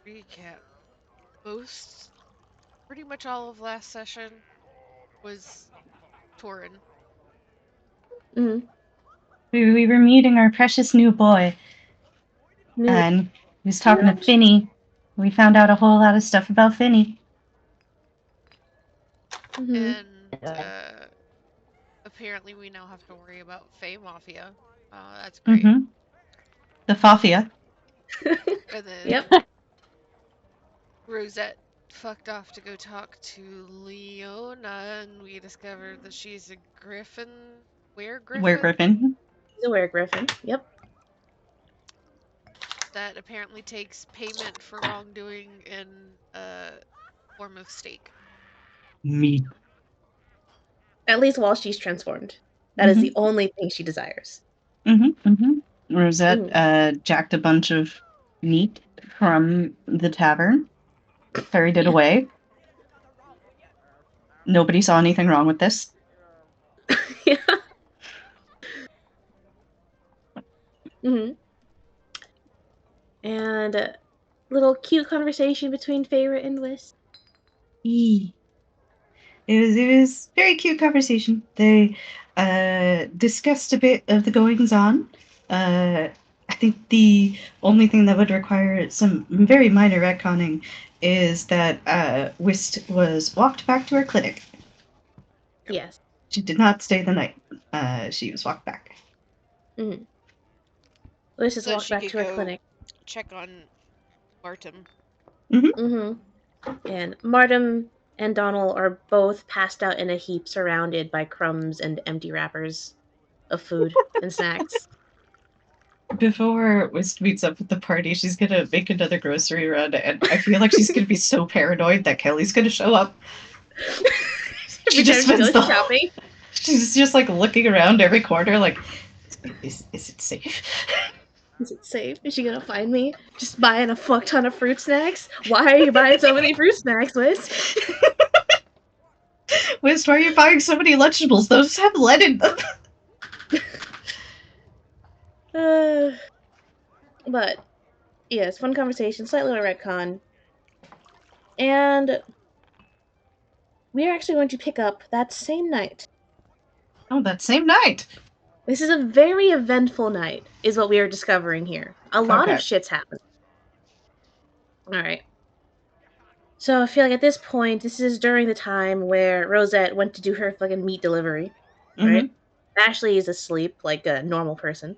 recap. Most, pretty much all of last session was Torin. Mm-hmm. We were meeting our precious new boy, New. and he was talking to Finny. We found out a whole lot of stuff about Finny. Mm-hmm. And apparently we now have to worry about Fae Mafia. That's great. Mm-hmm. The Fafia. And then Yep. Rosette fucked off to go talk to Leona, and we discovered that she's a griffin. Were Were griffin? Griffin. The Were-Griffin. Yep. That apparently takes payment for wrongdoing in a form of steak. Me. At least while she's transformed. That is the only thing she desires. Mm-hmm. Mm-hmm. Rosette Mm. jacked a bunch of meat from the tavern, carried it Yeah. away. Nobody saw anything wrong with this. Yeah. Mm-hmm. And a little cute conversation between Feyre and Wiss. It was very cute conversation. They discussed a bit of the goings on. I think the only thing that would require some very minor retconning is that Wist was walked back to her clinic. Yes. She did not stay the night. She was walked back. Mm-hmm. Wiss just So walked she back could to her go clinic. check on Martin. Mm-hmm. And Martin and Donald are both passed out in a heap, surrounded by crumbs and empty wrappers of food and snacks. Before Wist meets up with the party, she's gonna make another grocery run, and I feel like she's gonna be so paranoid that Kelly's gonna show up. She Every time just she spends goes the shopping. She's just like looking around every corner, like, is it safe? Is it safe? Is she gonna find me? Just buying a fuck ton of fruit snacks? Why are you buying so many fruit snacks, Wiz? Wiz, why are you buying so many Lunchables? Those have lead in them. But yes, fun conversation, slight little retcon. And we are actually going to pick up that same night. Oh, that same night. This is a very eventful night, is what we are discovering here. A lot of Okay. shit's happened. Alright. So I feel like at this point, this is during the time where Rosette went to do her fucking meat delivery. Right? Ashley is asleep like a normal person.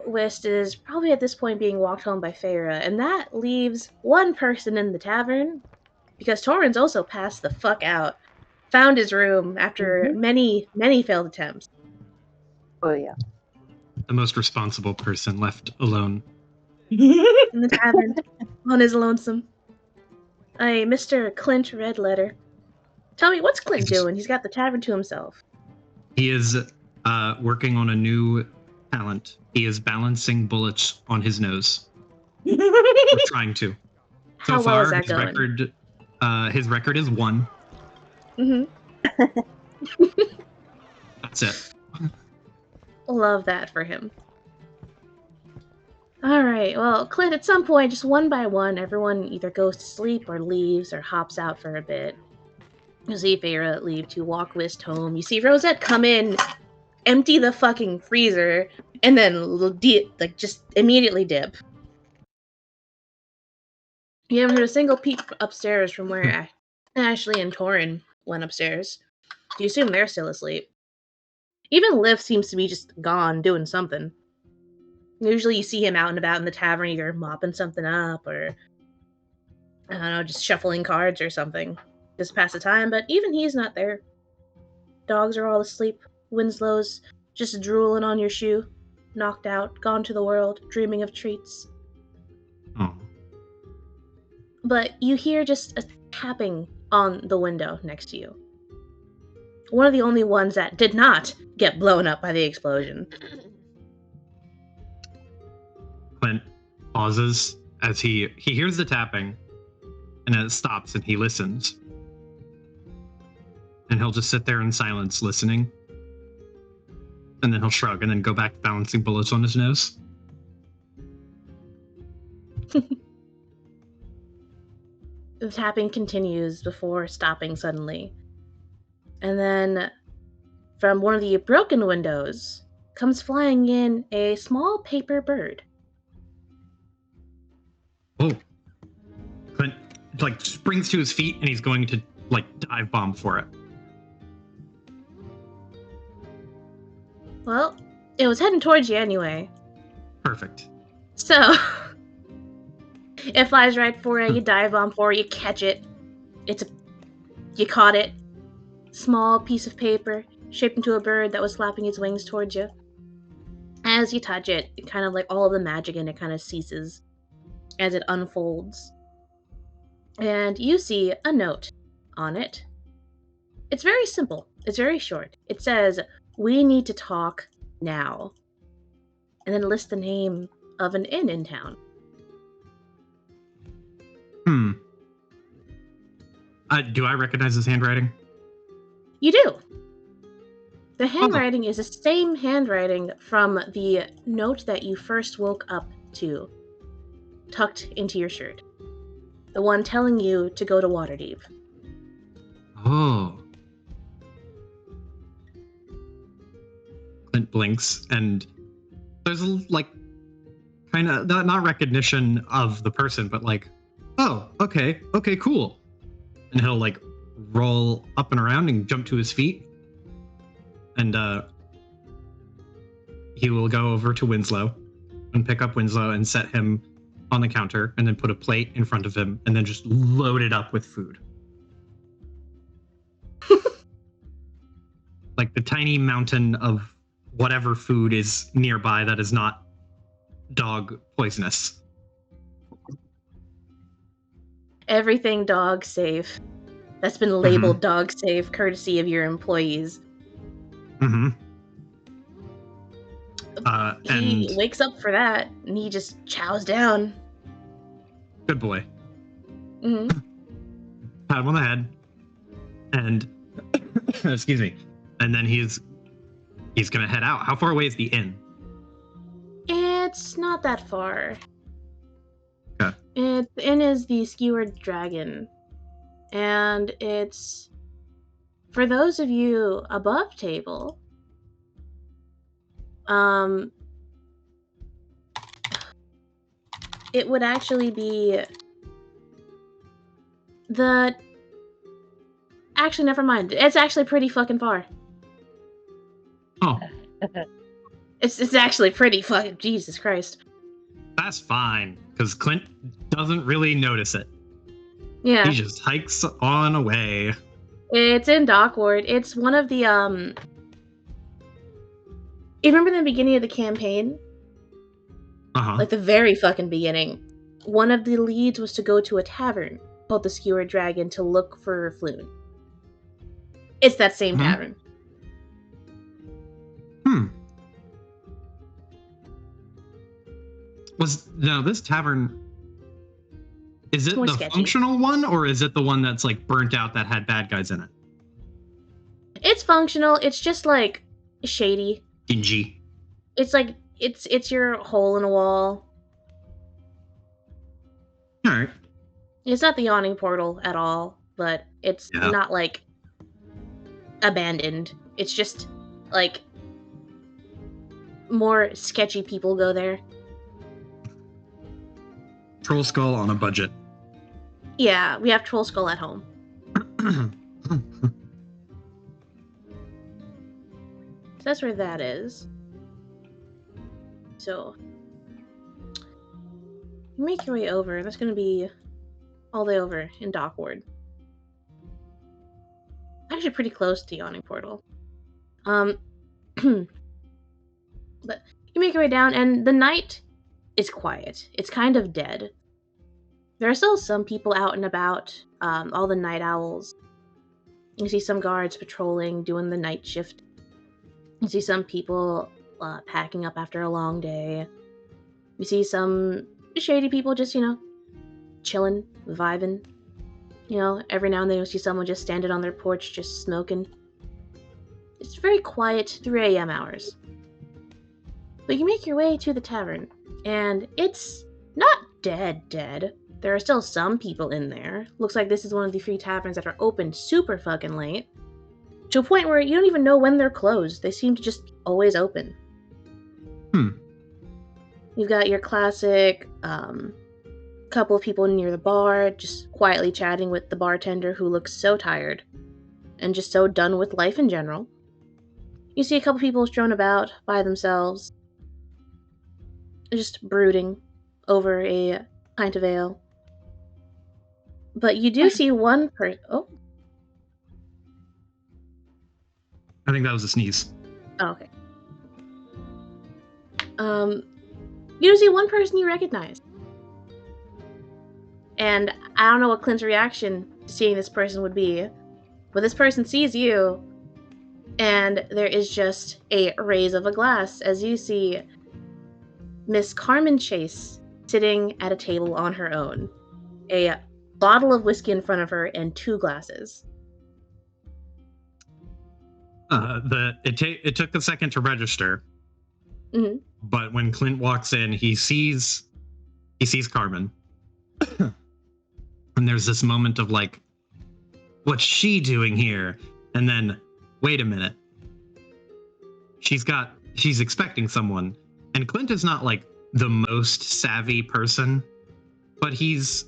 West is probably at this point being walked home by Feyre, and that leaves one person in the tavern because Torrance also passed the fuck out. Found his room after many, many failed attempts. Oh yeah. The most responsible person left alone. In the tavern, on his lonesome. Hey, Mr. Clint Redletter. Tell me, what's Clint doing? He's got the tavern to himself. He is working on a new talent. He is balancing bullets on his nose. Or trying to. So How well far, is that going? His record is 1. Mm-hmm. That's it. Love that for him. Alright, well, Clint, at some point, just one by one, everyone either goes to sleep or leaves or hops out for a bit. You see Feyre leave to walk Wist home. You see Rosette come in, empty the fucking freezer, and then just immediately dip. You haven't heard a single peep upstairs from where Ashley and Torin went upstairs. You assume they're still asleep. Even Liv seems to be just gone doing something. Usually you see him out and about in the tavern either mopping something up or, I don't know, just shuffling cards or something. Just pass the time, but even he's not there. Dogs are all asleep. Winslow's just drooling on your shoe. Knocked out, gone to the world, dreaming of treats. Oh. But you hear just a tapping on the window next to you. One of the only ones that did not get blown up by the explosion. Clint pauses as he hears the tapping, and then it stops and he listens. And he'll just sit there in silence listening. And then he'll shrug and then go back to balancing bullets on his nose. The tapping continues before stopping suddenly. And then, from one of the broken windows, comes flying in a small paper bird. Oh. Clint like springs to his feet and he's going to like dive bomb for it. Well, it was heading towards you anyway. Perfect. So, it flies right for you, you dive bomb for it, you catch it. You caught it. Small piece of paper, shaped into a bird that was flapping its wings towards you. As you touch it, kind of like all of the magic in it kind of ceases as it unfolds. And you see a note on it. It's very simple. It's very short. It says, "We need to talk now." And then lists the name of an inn in town. Do I recognize his handwriting? You do. The handwriting is the same handwriting from the note that you first woke up to, tucked into your shirt. The one telling you to go to Waterdeep. Oh. Clint blinks and there's like kind of not recognition of the person, but like, oh, okay, cool. And he'll like roll up and around and jump to his feet. And he will go over to Winslow and pick up Winslow and set him on the counter and then put a plate in front of him and then just load it up with food. Like the tiny mountain of whatever food is nearby that is not dog poisonous. Everything dog safe. That's been labeled dog safe, courtesy of your employees. Mm-hmm. He wakes up for that, and he just chows down. Good boy. Mm-hmm. Pat him on the head, and excuse me, and then he's gonna head out. How far away is the inn? It's not that far. Okay. The inn is the Skewered Dragon, and it's for those of you above table. It would actually be Actually, never mind. It's actually pretty fucking far. Oh. It's actually pretty fucking Jesus Christ. That's fine, because Clint doesn't really notice it. Yeah. He just hikes on away. It's in Dockward. It's one of the You remember the beginning of the campaign? Uh-huh. Like the very fucking beginning. One of the leads was to go to a tavern called the Skewered Dragon to look for Floon. It's that same tavern. This tavern, is it More the sketchy. functional one, or is it the one that's like burnt out that had bad guys in it? It's functional. It's just like shady. Dingy. It's like it's your hole in a wall. All right. It's not the yawning portal at all, but it's not like abandoned. It's just like more sketchy people go there. Troll skull on a budget. Yeah, we have Troll Skull at home. So that's where that is. So you make your way over. That's gonna be all the way over in Dockward. Actually pretty close to Yawning Portal. But you make your way down and the night is quiet. It's kind of dead. There are still some people out and about, all the night owls. You see some guards patrolling, doing the night shift. You see some people packing up after a long day. You see some shady people just, chilling, vibing. Every now and then you'll see someone just standing on their porch just smoking. It's very quiet 3 a.m. hours. But you make your way to the tavern, and it's not dead. There are still some people in there. Looks like this is one of the few taverns that are open super fucking late. To a point where you don't even know when they're closed. They seem to just always open. You've got your classic couple of people near the bar, just quietly chatting with the bartender who looks so tired and just so done with life in general. You see a couple people strewn about by themselves, just brooding over a pint of ale. But you do see one person. Oh, I think that was a sneeze. okay. You do see one person you recognize. And I don't know what Clint's reaction to seeing this person would be, but this person sees you, and there is just a raise of a glass as you see Miss Carmen Chase sitting at a table on her own, a bottle of whiskey in front of her and 2 glasses. It took a second to register, but when Clint walks in, he sees Carmen, and there's this moment of like, what's she doing here? And then, wait a minute, she's expecting someone, and Clint is not like the most savvy person, but he's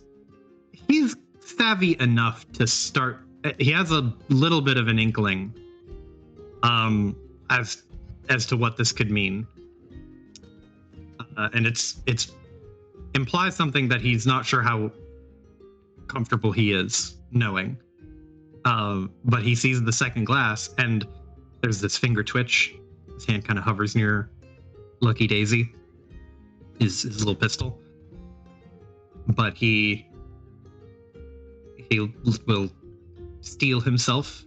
savvy enough to start. He has a little bit of an inkling as to what this could mean, and it's implies something that he's not sure how comfortable he is knowing. But he sees the second glass, and there's this finger twitch. His hand kind of hovers near Lucky Daisy, his little pistol. But he will steel himself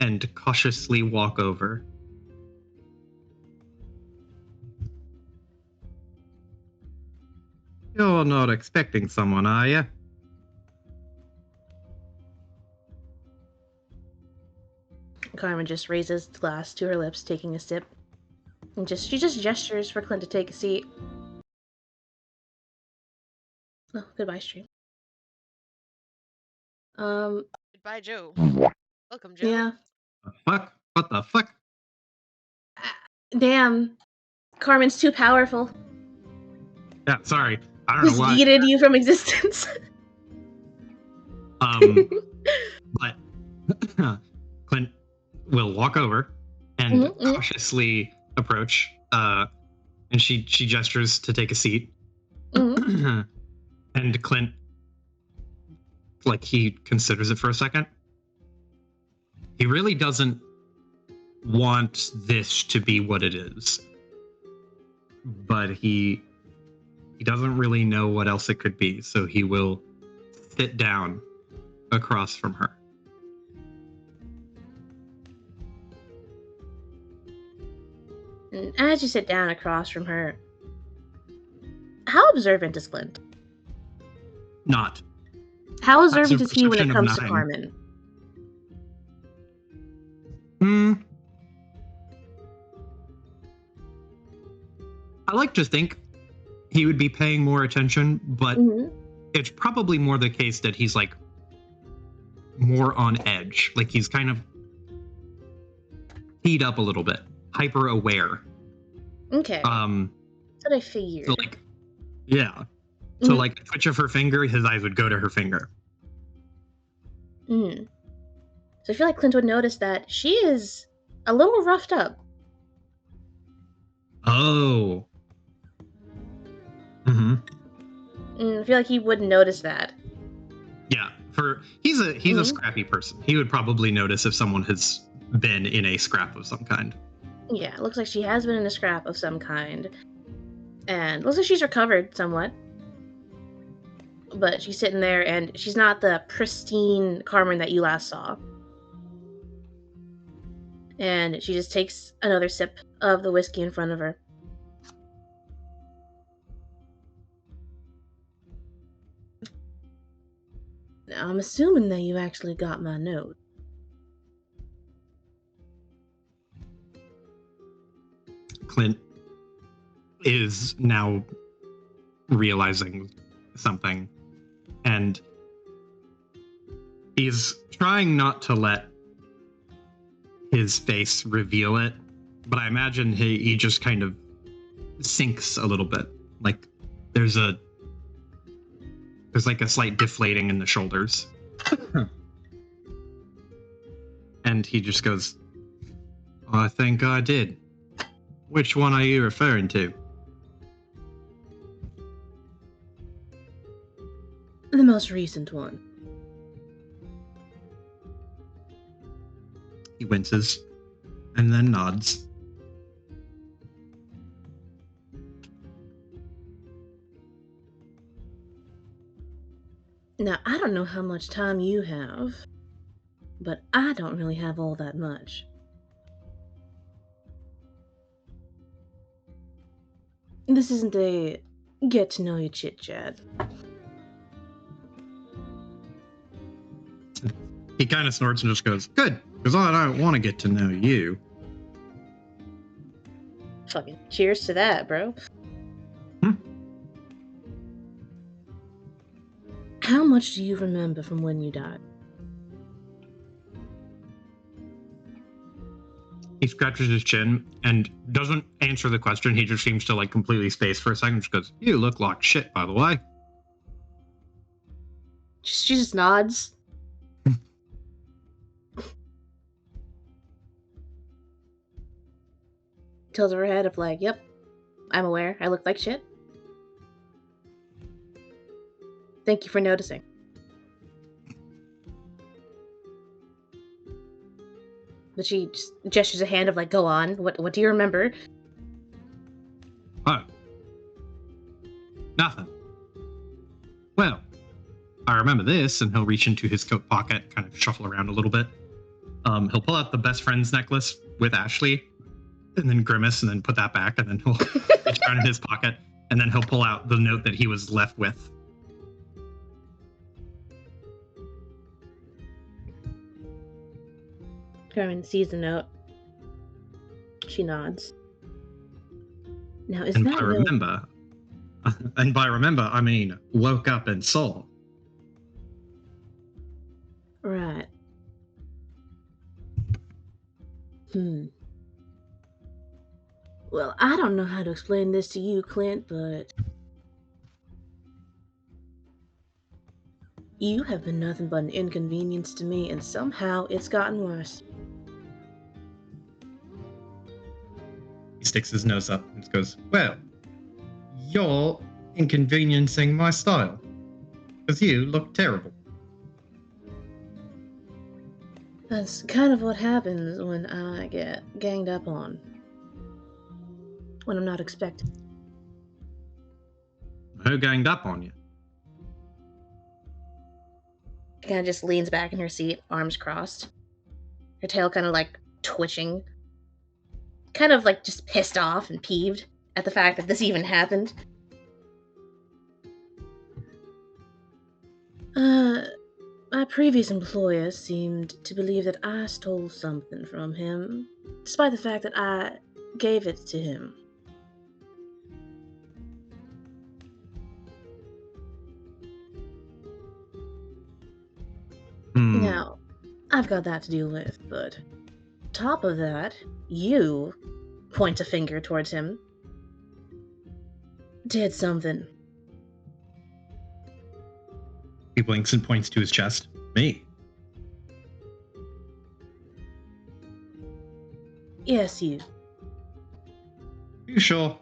and cautiously walk over. You're not expecting someone, are you? Carmen just raises the glass to her lips, taking a sip. And she just gestures for Clint to take a seat. Oh, goodbye, stream. Goodbye, Joe. Welcome, Joe. Yeah. Fuck? What the fuck? Damn. Carmen's too powerful. Yeah, sorry. I don't Just know why. yeeted you from existence. But Clint will walk over and cautiously approach, and she gestures to take a seat. And Clint, like, he considers it for a second. He really doesn't want this to be what it is, but he doesn't really know what else it could be, so he will sit down across from her. And as you sit down across from her, how observant is Clint? Not. How observant is he when it perception of comes to 9. Carmen? I like to think he would be paying more attention, but it's probably more the case that he's like more on edge. Like he's kind of teed up a little bit, hyper aware. Okay. That's what I figured. So like, yeah. So like a twitch of her finger, his eyes would go to her finger. So I feel like Clint would notice that she is a little roughed up. Oh. I feel like he would notice that. Yeah, he's a scrappy person. He would probably notice if someone has been in a scrap of some kind. Yeah, it looks like she has been in a scrap of some kind. And looks like she's recovered somewhat. But she's sitting there, and she's not the pristine Carmen that you last saw. And she just takes another sip of the whiskey in front of her. Now, I'm assuming that you actually got my note. Clint is now realizing something. And he's trying not to let his face reveal it, but I imagine he just kind of sinks a little bit. Like there's like a slight deflating in the shoulders. And he just goes, I think I did. Which one are you referring to? The most recent one. He winces and then nods. Now, I don't know how much time you have, but I don't really have all that much. This isn't a get-to-know-you chit-chat. He kind of snorts and just goes, good, because I don't want to get to know you. Fucking cheers to that, bro. How much do you remember from when you died? He scratches his chin and doesn't answer the question. He just seems to like completely space for a second. Just goes, you look like shit, by the way. She just nods. Tilts her head up like, yep, I'm aware. I look like shit. Thank you for noticing. But she just gestures a hand of like, go on. What do you remember? Oh. Nothing. Well, I remember this, and he'll reach into his coat pocket, kind of shuffle around a little bit. He'll pull out the best friend's necklace with Ashley, and then grimace, and then put that back, and then he'll reach around in his pocket, and then he'll pull out the note that he was left with. Carmen sees the note. She nods. Now, is And that by remember, and by remember, I mean woke up and saw. right? Well, I don't know how to explain this to you, Clint, but you have been nothing but an inconvenience to me, and somehow it's gotten worse. He sticks his nose up and goes, well, you're inconveniencing my style. Because you look terrible. That's kind of what happens when I get ganged up on. When I'm not expecting. Who ganged up on you? She kind of just leans back in her seat, arms crossed. Her tail kind of like twitching. Kind of like just pissed off and peeved at the fact that this even happened. My previous employer seemed to believe that I stole something from him, despite the fact that I gave it to him. Now, I've got that to deal with, but top of that, you, point a finger towards him, did something. He blinks and points to his chest. Me. Yes, you. You sure?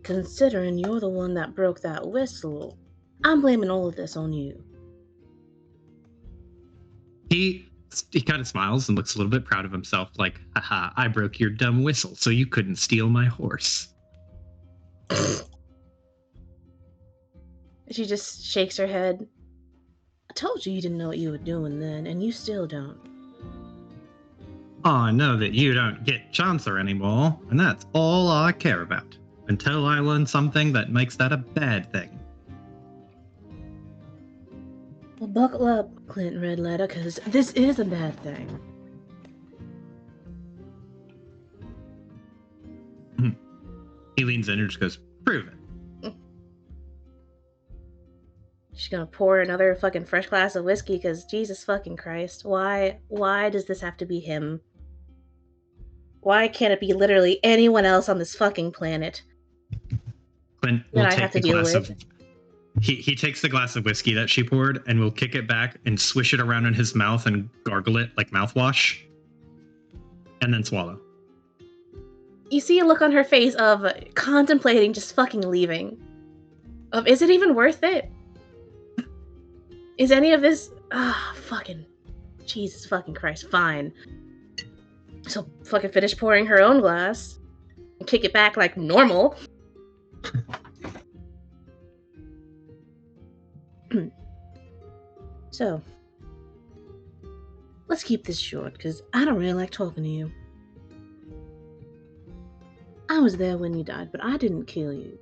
Considering you're the one that broke that whistle, I'm blaming all of this on you. He kind of smiles and looks a little bit proud of himself, like, haha, I broke your dumb whistle, so you couldn't steal my horse. She just shakes her head. I told you didn't know what you were doing then, and you still don't. Oh, I know that you don't get Chancer anymore, and that's all I care about. Until I learn something that makes that a bad thing. Well, buckle up, Clint Redletter, because this is a bad thing. He leans in and just goes, prove it. She's gonna pour another fucking fresh glass of whiskey because Jesus fucking Christ. Why does this have to be him? Why can't it be literally anyone else on this fucking planet Clint that will I have take to the deal glass with? of he takes the glass of whiskey that she poured and will kick it back and swish it around in his mouth and gargle it like mouthwash, and then swallow. You see a look on her face of contemplating just fucking leaving. Of, is it even worth it? Is any of this... fucking... Jesus fucking Christ, fine. So fucking finish pouring her own glass and kick it back like normal. So, let's keep this short, because I don't really like talking to you. I was there when you died, but I didn't kill you.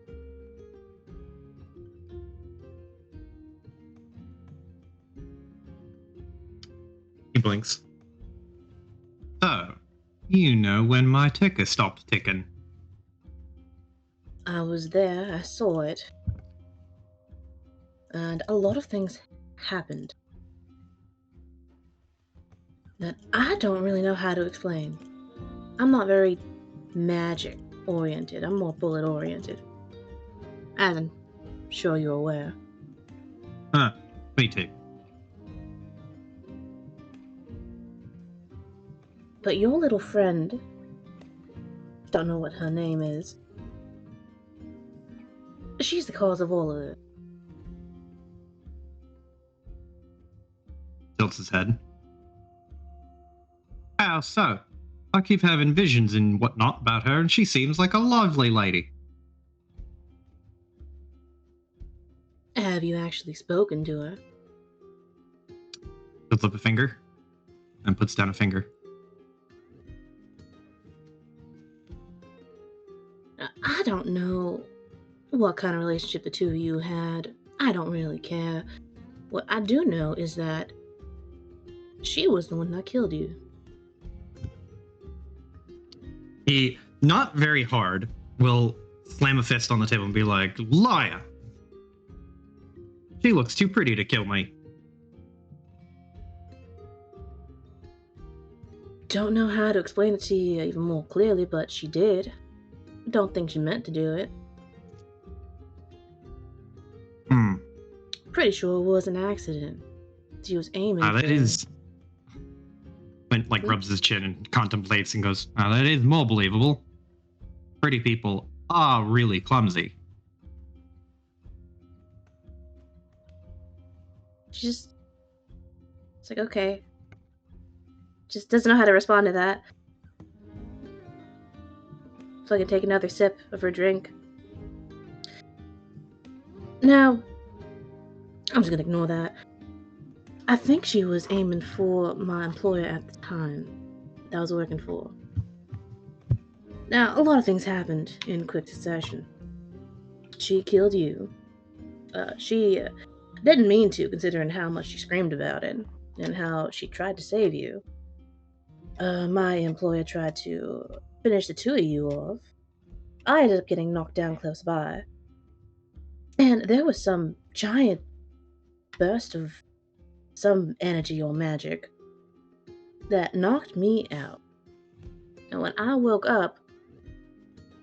He blinks. So, you know when my ticker stopped ticking. I was there, I saw it. And a lot of things happened that I don't really know how to explain. I'm not very magic oriented, I'm more bullet oriented. As I'm sure you're aware. Huh, me too. But your little friend, don't know what her name is, she's the cause of all of it. Tilts his head. How so? I keep having visions and whatnot about her, and she seems like a lovely lady. Have you actually spoken to her? Puts up a finger and puts down a finger. I don't know what kind of relationship the two of you had. I don't really care. What I do know is that she was the one that killed you. He, not very hard, will slam a fist on the table and be like, liar! She looks too pretty to kill me. Don't know how to explain it to you even more clearly, but she did. Don't think she meant to do it. Pretty sure it was an accident. She was aiming That for you. is... Clint, like, rubs his chin and contemplates and goes, that is more believable. Pretty people are really clumsy. She just... It's like, okay. Just doesn't know how to respond to that. So I can take another sip of her drink. Now, I'm just gonna ignore that. I think she was aiming for my employer at the time that I was working for. Now, a lot of things happened in quick succession. She killed you. She didn't mean to, considering how much she screamed about it and how she tried to save you. My employer tried to finish the two of you off. I ended up getting knocked down close by. And there was some giant burst of some energy or magic that knocked me out. And when I woke up,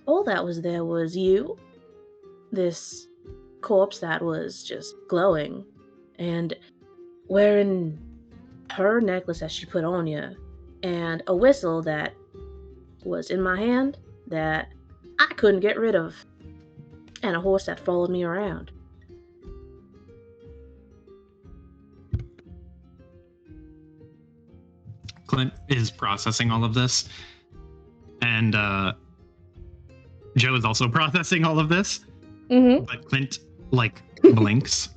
all that was there was you, this corpse that was just glowing, and wearing her necklace that she put on you, and a whistle that was in my hand that I couldn't get rid of, and a horse that followed me around. Clint is processing all of this, and Joe is also processing all of this. Mm-hmm. But Clint, like, blinks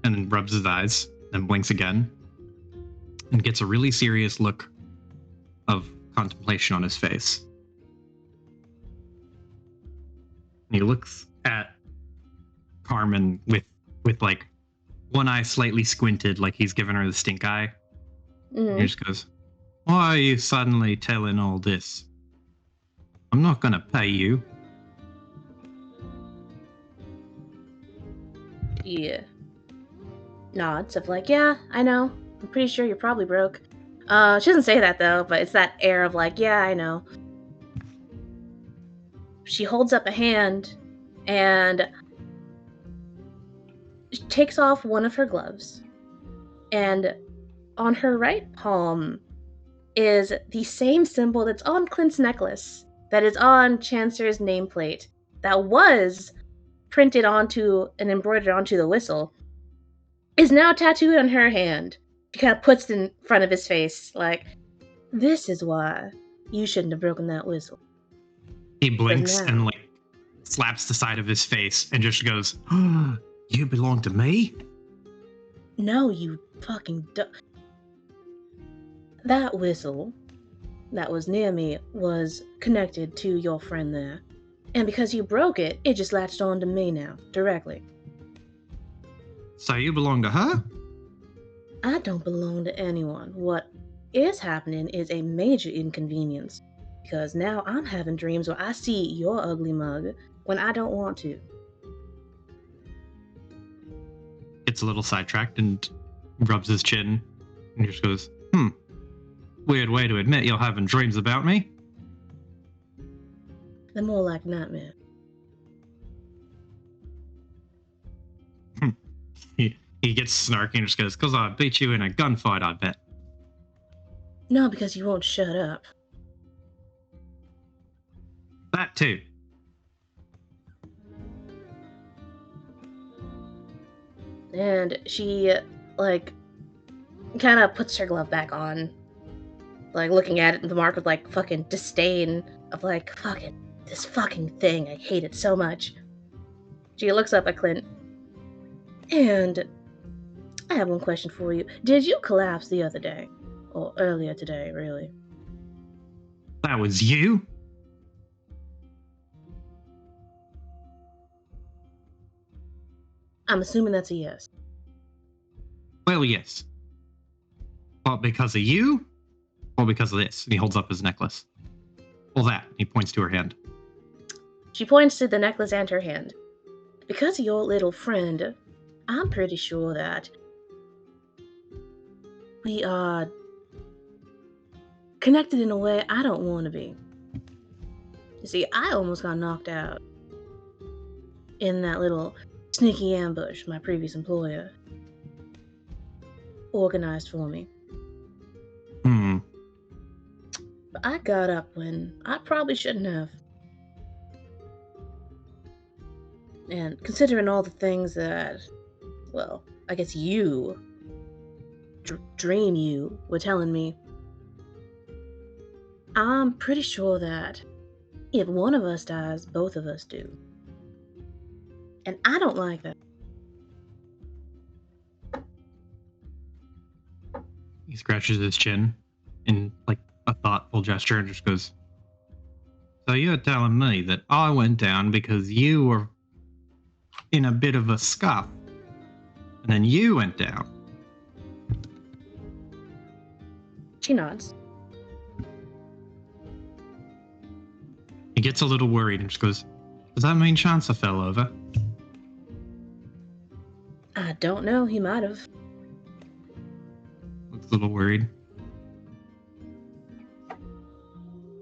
and then rubs his eyes, then blinks again, and gets a really serious look of contemplation on his face. And he looks at Carmen with like one eye slightly squinted, like he's giving her the stink eye. Mm-hmm. He just goes, "Why are you suddenly telling all this? I'm not gonna pay you." Yeah. nods of like, yeah, I know. I'm pretty sure you're probably broke. She doesn't say that though, but it's that air of like, yeah, I know. She holds up a hand and takes off one of her gloves. And on her right palm is the same symbol that's on Clint's necklace, that is on Chancer's nameplate, that was printed onto and embroidered onto the whistle, is now tattooed on her hand. She kind of puts it in front of his face, like, this is why you shouldn't have broken that whistle. He blinks now- and like slaps the side of his face and just goes, oh, "You belong to me?" No, you fucking That whistle that was near me was connected to your friend there. And because you broke it, it just latched on to me now, directly. So you belong to her? I don't belong to anyone. What is happening is a major inconvenience. Because now I'm having dreams where I see your ugly mug when I don't want to. Gets a little sidetracked and rubs his chin and just goes, weird way to admit you're having dreams about me. They're more like nightmares. He gets snarky and just goes, "'Cause I beat you in a gunfight, I bet." No, because you won't shut up. That too. And she, like, kind of puts her glove back on. Like, looking at it, the mark with, like, fucking disdain of, like, fucking, this fucking thing. I hate it so much. She looks up at Clint. And I have one question for you. Did you collapse the other day? Or earlier today, really? That was you? I'm assuming that's a yes. Well, yes. But because of you? Or because of this? And he holds up his necklace. Well, that. He points to her hand. She points to the necklace and her hand. Because of your little friend, I'm pretty sure that we are connected in a way I don't want to be. You see, I almost got knocked out in that little sneaky ambush my previous employer organized for me. But I got up when I probably shouldn't have. And considering all the things that, well, I guess you, Dream you, were telling me, I'm pretty sure that if one of us dies, both of us do. And I don't like that. He scratches his chin in like a thoughtful gesture and just goes, "So you're telling me that I went down because you were in a bit of a scuff, and then you went down?" She nods. He gets a little worried and just goes, "Does that mean Chancer fell over?" I don't know, he might have. Looks a little worried.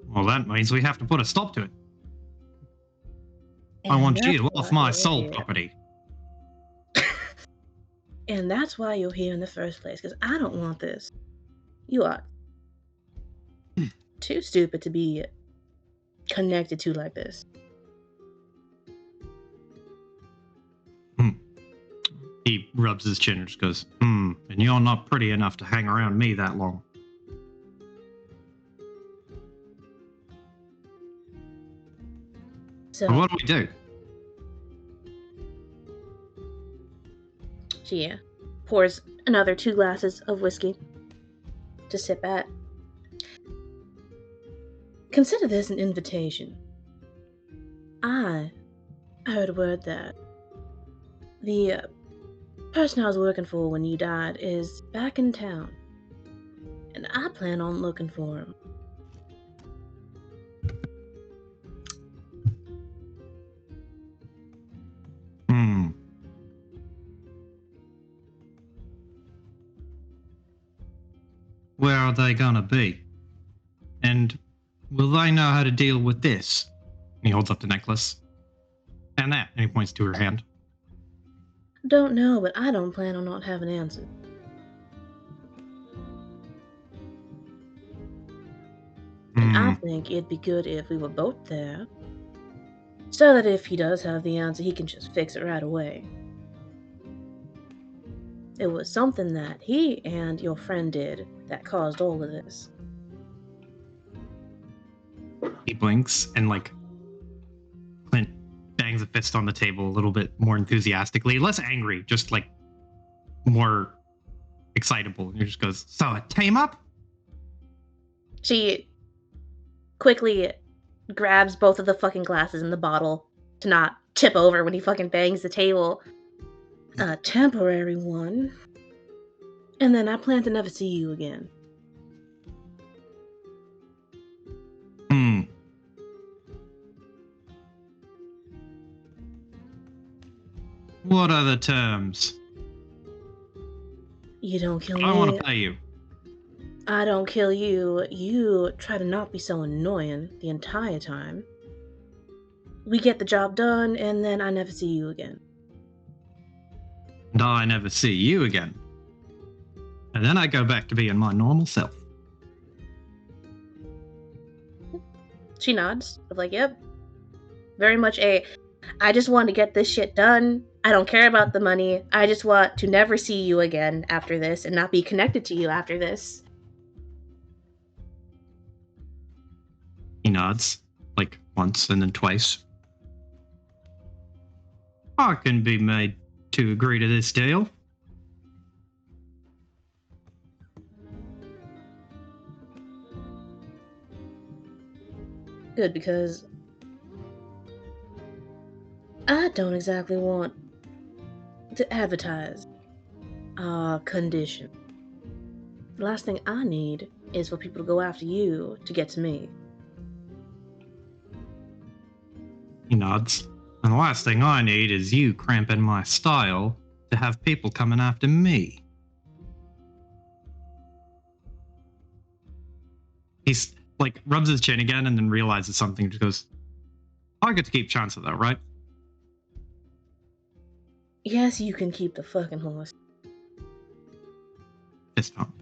Well, that means we have to put a stop to it. I want you off my soul property. And that's why you're here in the first place, because I don't want this. You are too stupid to be connected to like this. He rubs his chin and just goes, and you're not pretty enough to hang around me that long. So Well, what do we do? she pours another 2 glasses of whiskey to sip at. Consider this an invitation. I heard word that the person I was working for when you died is back in town. And I plan on looking for him. where are they gonna be? And will they know how to deal with this? And he holds up the necklace. And that, and he points to her hand. Don't know, but I don't plan on not having answers. And I think it'd be good if we were both there, so that if he does have the answer, he can just fix it right away. It was something that he and your friend did that caused all of this. He blinks and like Clint bangs a fist on the table a little bit more enthusiastically, less angry, just like more excitable. And he just goes, "So a team up?" She quickly grabs both of the fucking glasses in the bottle to not tip over when he fucking bangs the table. A temporary one. And then I plan to never see you again. What are the terms? You don't kill me. I want to pay you. I don't kill you. You try to not be so annoying the entire time. We get the job done, and then I never see you again. And I never see you again. And then I go back to being my normal self. She nods. Like, yep. Very much I just want to get this shit done. I don't care about the money. I just want to never see you again after this and not be connected to you after this. He nods, like once and then twice. I can be made to agree to this deal. Good, because I don't exactly want to advertise our condition. The last thing I need is for people to go after you to get to me. He nods. And the last thing I need is you cramping my style to have people coming after me. He's like rubs his chin again and then realizes something. Just goes, I get to keep Chancellor though, right? Yes, you can keep the fucking horse. Fist pump.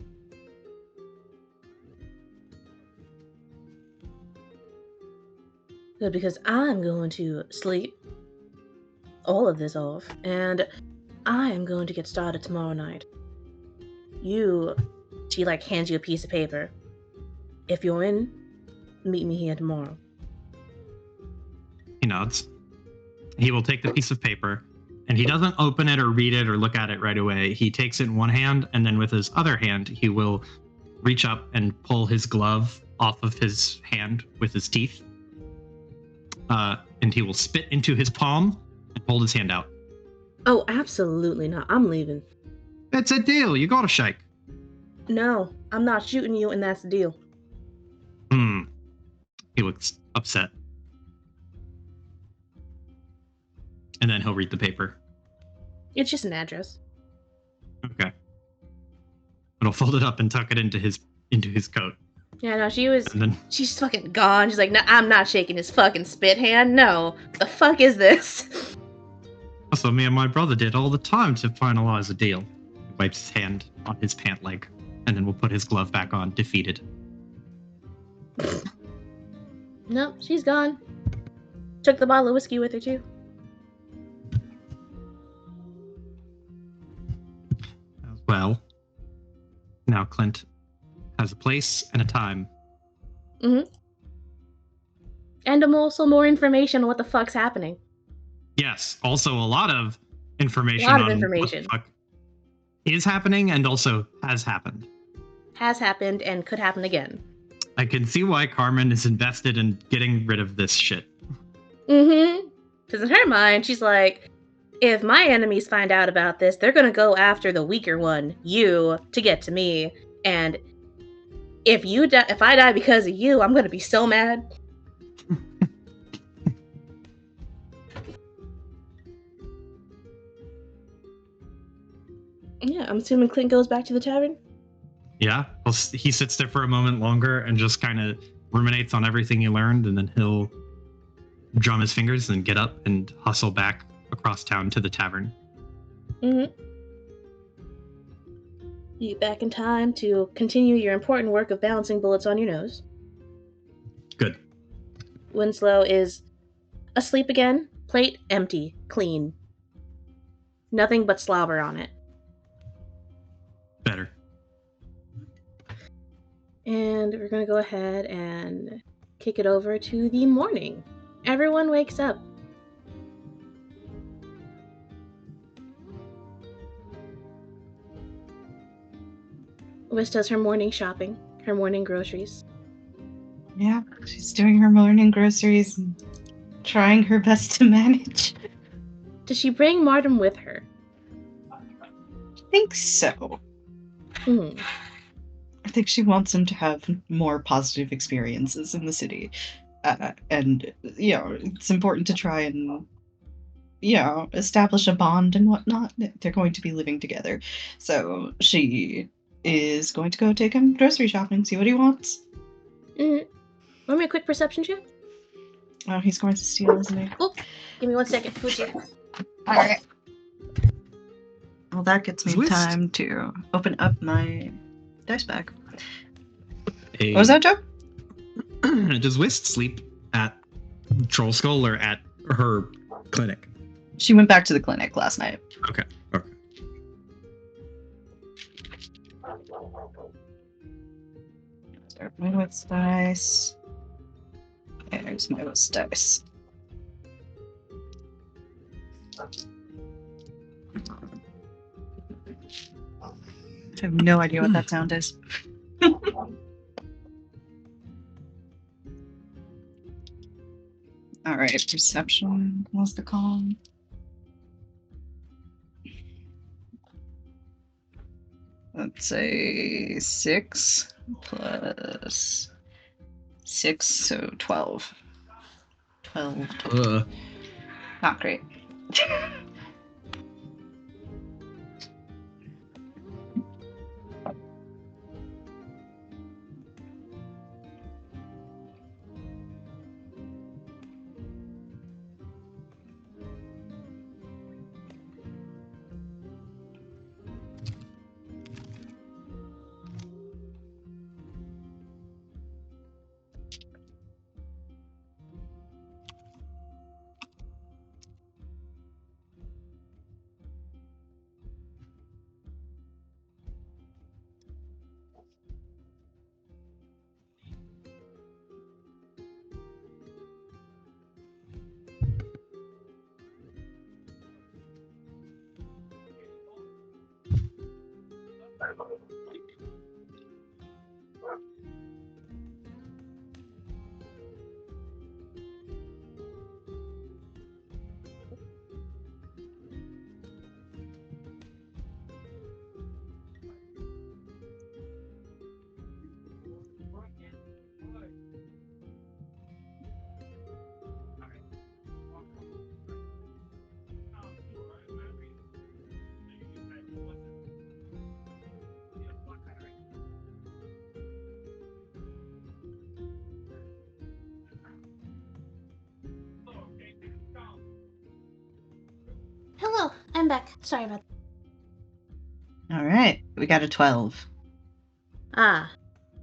Good, because I'm going to sleep all of this off, and I am going to get started tomorrow night. She like hands you a piece of paper. If you're in, meet me here tomorrow. He nods. He will take the piece of paper, and he doesn't open it or read it or look at it right away. He takes it in one hand, and then with his other hand, he will reach up and pull his glove off of his hand with his teeth. And he will spit into his palm and hold his hand out. Oh, absolutely not. I'm leaving. It's a deal. You gotta shake. No, I'm not shooting you, and that's the deal. He looks upset. And then he'll read the paper. It's just an address. Okay. But I'll fold it up and tuck it into his coat. Yeah, no, she's fucking gone. She's like, no, I'm not shaking his fucking spit hand. No. What the fuck is this? That's what me and my brother did all the time to finalize a deal. He wipes his hand on his pant leg, and then we'll put his glove back on, defeated. Nope, she's gone. Took the bottle of whiskey with her, too. Well, now Clint has a place and a time. Mm-hmm. And also more information on what the fuck's happening. Yes, also a lot of information on what the fuck is happening and also has happened. Has happened and could happen again. I can see why Carmen is invested in getting rid of this shit. Mm-hmm. Because in her mind, she's like, if my enemies find out about this, they're gonna go after the weaker one, you, to get to me. And if I die because of you, I'm gonna be so mad. Yeah, I'm assuming Clint goes back to the tavern. Yeah. He sits there for a moment longer and just kind of ruminates on everything he learned, and then he'll drum his fingers and get up and hustle back across town to the tavern. Mm-hmm. You get back in time to continue your important work of balancing bullets on your nose. Good. Winslow is asleep again. Plate empty, clean. Nothing but slobber on it. Better. And we're going to go ahead and kick it over to the morning. Everyone wakes up. Wiz does her morning shopping, her morning groceries. Yeah, she's doing her morning groceries and trying her best to manage. Does she bring Martin with her? I think so. Hmm. I think she wants him to have more positive experiences in the city. And, it's important to try and, establish a bond and whatnot. They're going to be living together. So she is going to go take him grocery shopping, see what he wants. Mm-hmm. Want me a quick perception check? Oh, he's going to steal, isn't he? Oh, give me 1 second. Poochie. Alright. Well, that gets me Twist. time to open up my dice bag. Hey, What was that, Joe? Does Whist sleep at Troll Skull or at her clinic? She went back to the clinic last night. Okay. Start my wits dice. There's my wits dice. I have no idea what that sound is. Alright, perception was the column. Let's say 6 plus 6, so 12. 12. Not great. Hello, I'm back. Sorry about that. Alright, we got a 12. Ah,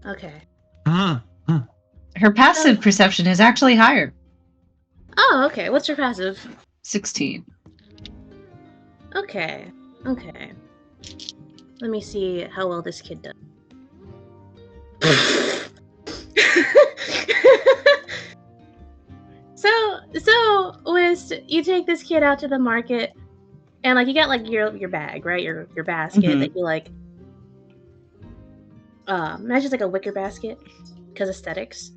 okay. Her passive perception is actually higher. Oh, okay. What's your passive? 16. Okay. Let me see how well this kid does. So, Wiz, you take this kid out to the market, and you got your bag, right? Your basket Mhm. that you imagine it's like a wicker basket, because aesthetics.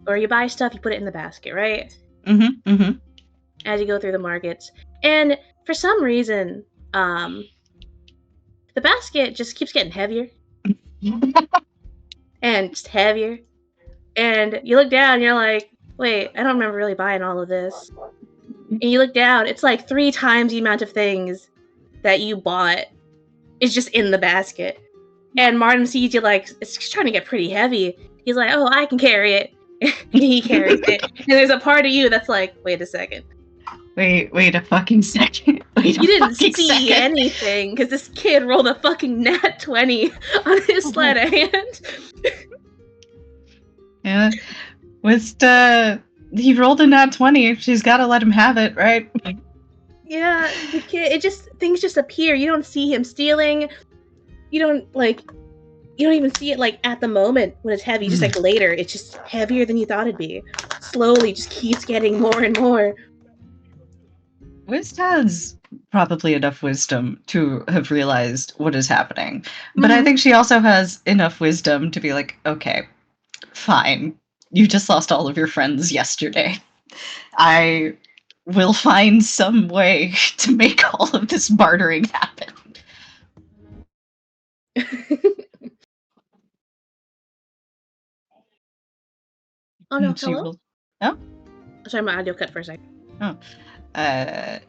Or you buy stuff, you put it in the basket, right? As you go through the markets, and for some reason, the basket just keeps getting heavier and just heavier. And you look down, and you're like, wait, I don't remember really buying all of this. And you look down, it's like 3 times the amount of things that you bought is just in the basket. And Martin sees you like it's trying to get pretty heavy. He's like, "Oh, I can carry it." And he carries it. And there's a part of you that's like, "Wait a second. Wait a fucking second. Wait a You didn't fucking see second. anything because this kid rolled a fucking nat 20 on his sleight of hand." Yeah. He rolled a nat 20. She's got to let him have it, right? Yeah, the kid. Things just appear. You don't see him stealing. You don't even see it like at the moment when it's heavy. Just like later, it's just heavier than you thought it'd be. Slowly, just keeps getting more and more. Wist has probably enough wisdom to have realized what is happening. But I think she also has enough wisdom to be like, okay, fine. You just lost all of your friends yesterday. I will find some way to make all of this bartering happen. Oh no, She hello? will. Oh, Sorry, my audio cut for a second.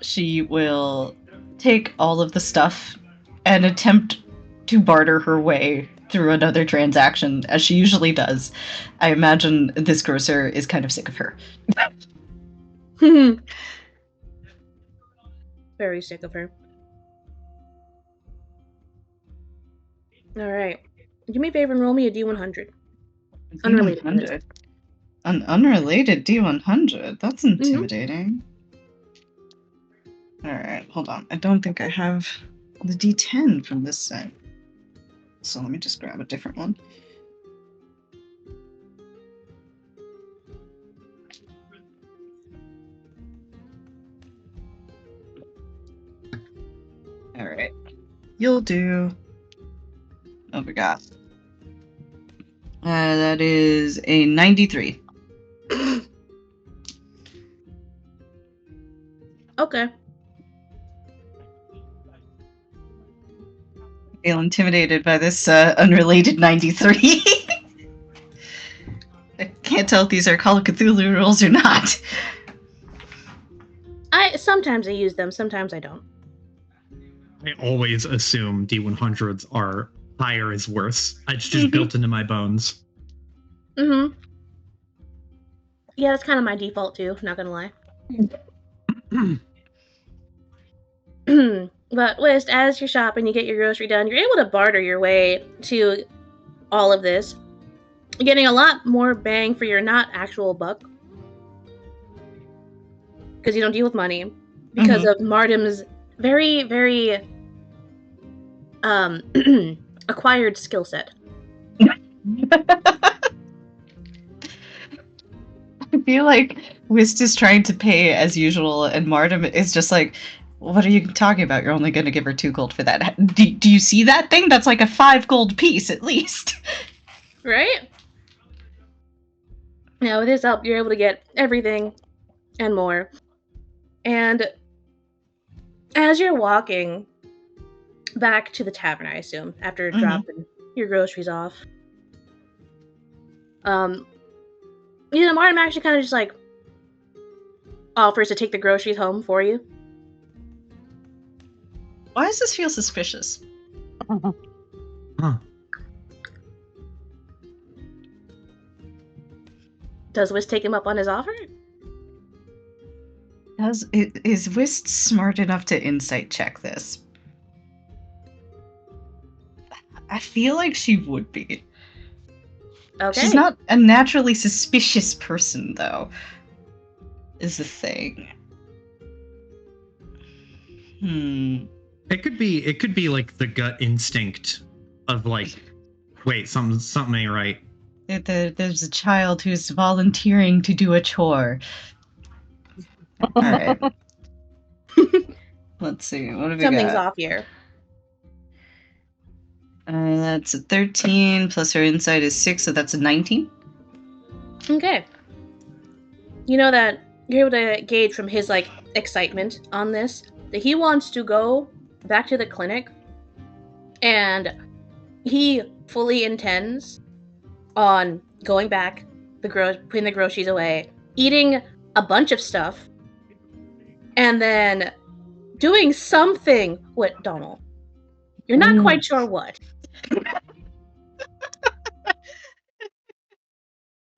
she will take all of the stuff and attempt to barter her way through another transaction, as she usually does. I imagine this grocer is kind of sick of her. Very sick of her. Alright. Do me a favor and roll me a D100. Unrelated to this. An unrelated D100? That's intimidating. Alright, hold on. I don't think I have the D10 from this set. So let me just grab a different one. Alright. You'll do... Oh my god. That is a 93. Okay. I feel intimidated by this unrelated 93. I can't tell if these are Call of Cthulhu rules or not. Sometimes I use them, sometimes I don't. I always assume D100s are higher is worse. It's just built into my bones. Yeah, that's kind of my default too, not gonna lie. But Wist, as you're shopping, you get your grocery done, you're able to barter your way to all of this. You're getting a lot more bang for your not actual buck. Because you don't deal with money. Because of Martim's very, very acquired skill set. I feel like Wist is trying to pay as usual, and Martim is just like, what are you talking about? You're only going to give her 2 gold for that. Do you see that thing? That's like a 5 gold piece, at least. Right? Now, with his help, you're able to get everything and more. And as you're walking back to the tavern, I assume, after dropping your groceries off, Martin actually kind of just like offers to take the groceries home for you. Why does this feel suspicious? Huh. Does Wist take him up on his offer? Is Wist smart enough to insight check this? I feel like she would be. Okay. She's not a naturally suspicious person, though, is the thing. It could be like the gut instinct of like, wait, something ain't right. There's a child who's volunteering to do a chore. All right. Let's see. What have we got? Something's off here. That's a 13 plus her insight is 6, so that's a 19. Okay. You know that you're able to gauge from his like excitement on this that he wants to go back to the clinic, and he fully intends on going back, putting the groceries away, eating a bunch of stuff, and then doing something with Donald. You're not quite sure what.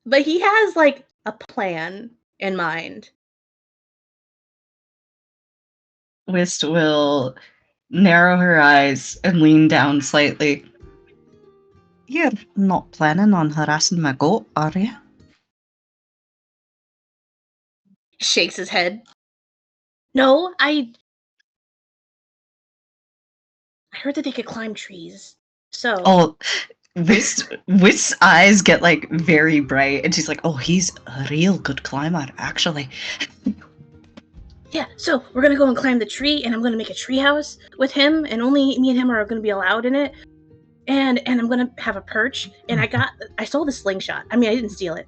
But he has, like, a plan in mind. Whist will narrow her eyes and lean down slightly. You're not planning on harassing my goat, are you? Shakes his head. No, I heard that they could climb trees. So. Oh, Wist's eyes get like very bright, and she's like, "Oh, he's a real good climber, actually." Yeah, so we're gonna go and climb the tree, and I'm gonna make a tree house with him, and only me and him are gonna be allowed in it. And I'm gonna have a perch, and I sold the slingshot. I mean, I didn't steal it.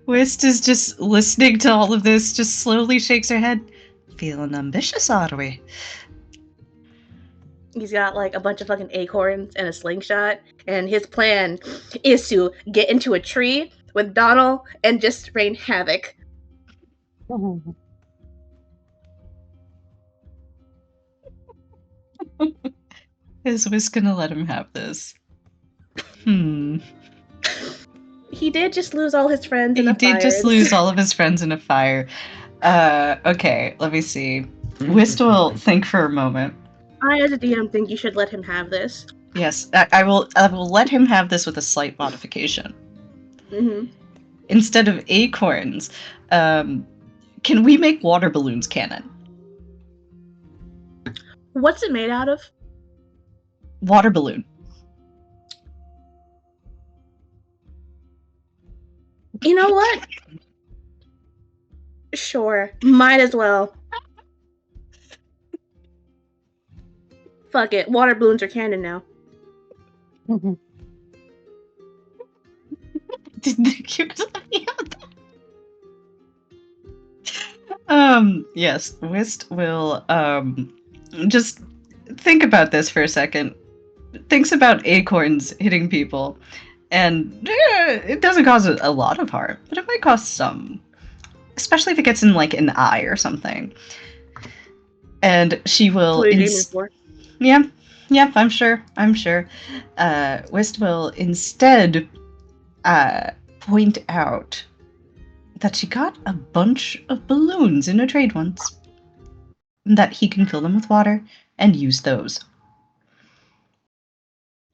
Wist is just listening to all of this, just slowly shakes her head. Feeling ambitious, are we? He's got like a bunch of fucking acorns and a slingshot, and his plan is to get into a tree with Donald and just rain havoc. Is Wist gonna let him have this? He did just lose all his friends in He a did fire. just lose all of his friends in a fire. Okay, let me see. Wist will think for a moment. I, as a DM, think you should let him have this. Yes, I will let him have this with a slight modification. Mm-hmm. Instead of acorns, can we make water balloons canon? What's it made out of? Water balloon. You know what? Sure, might as well. Fuck it, water balloons are canon now. Did you let me have that? Yes, Wist will just think about this for a second. Thinks about acorns hitting people, and it doesn't cause a lot of harm, but it might cause some, especially if it gets in like an eye or something. And she will. What are you aiming for? Yeah, I'm sure. Wist will instead point out that she got a bunch of balloons in a trade once, and that he can fill them with water and use those.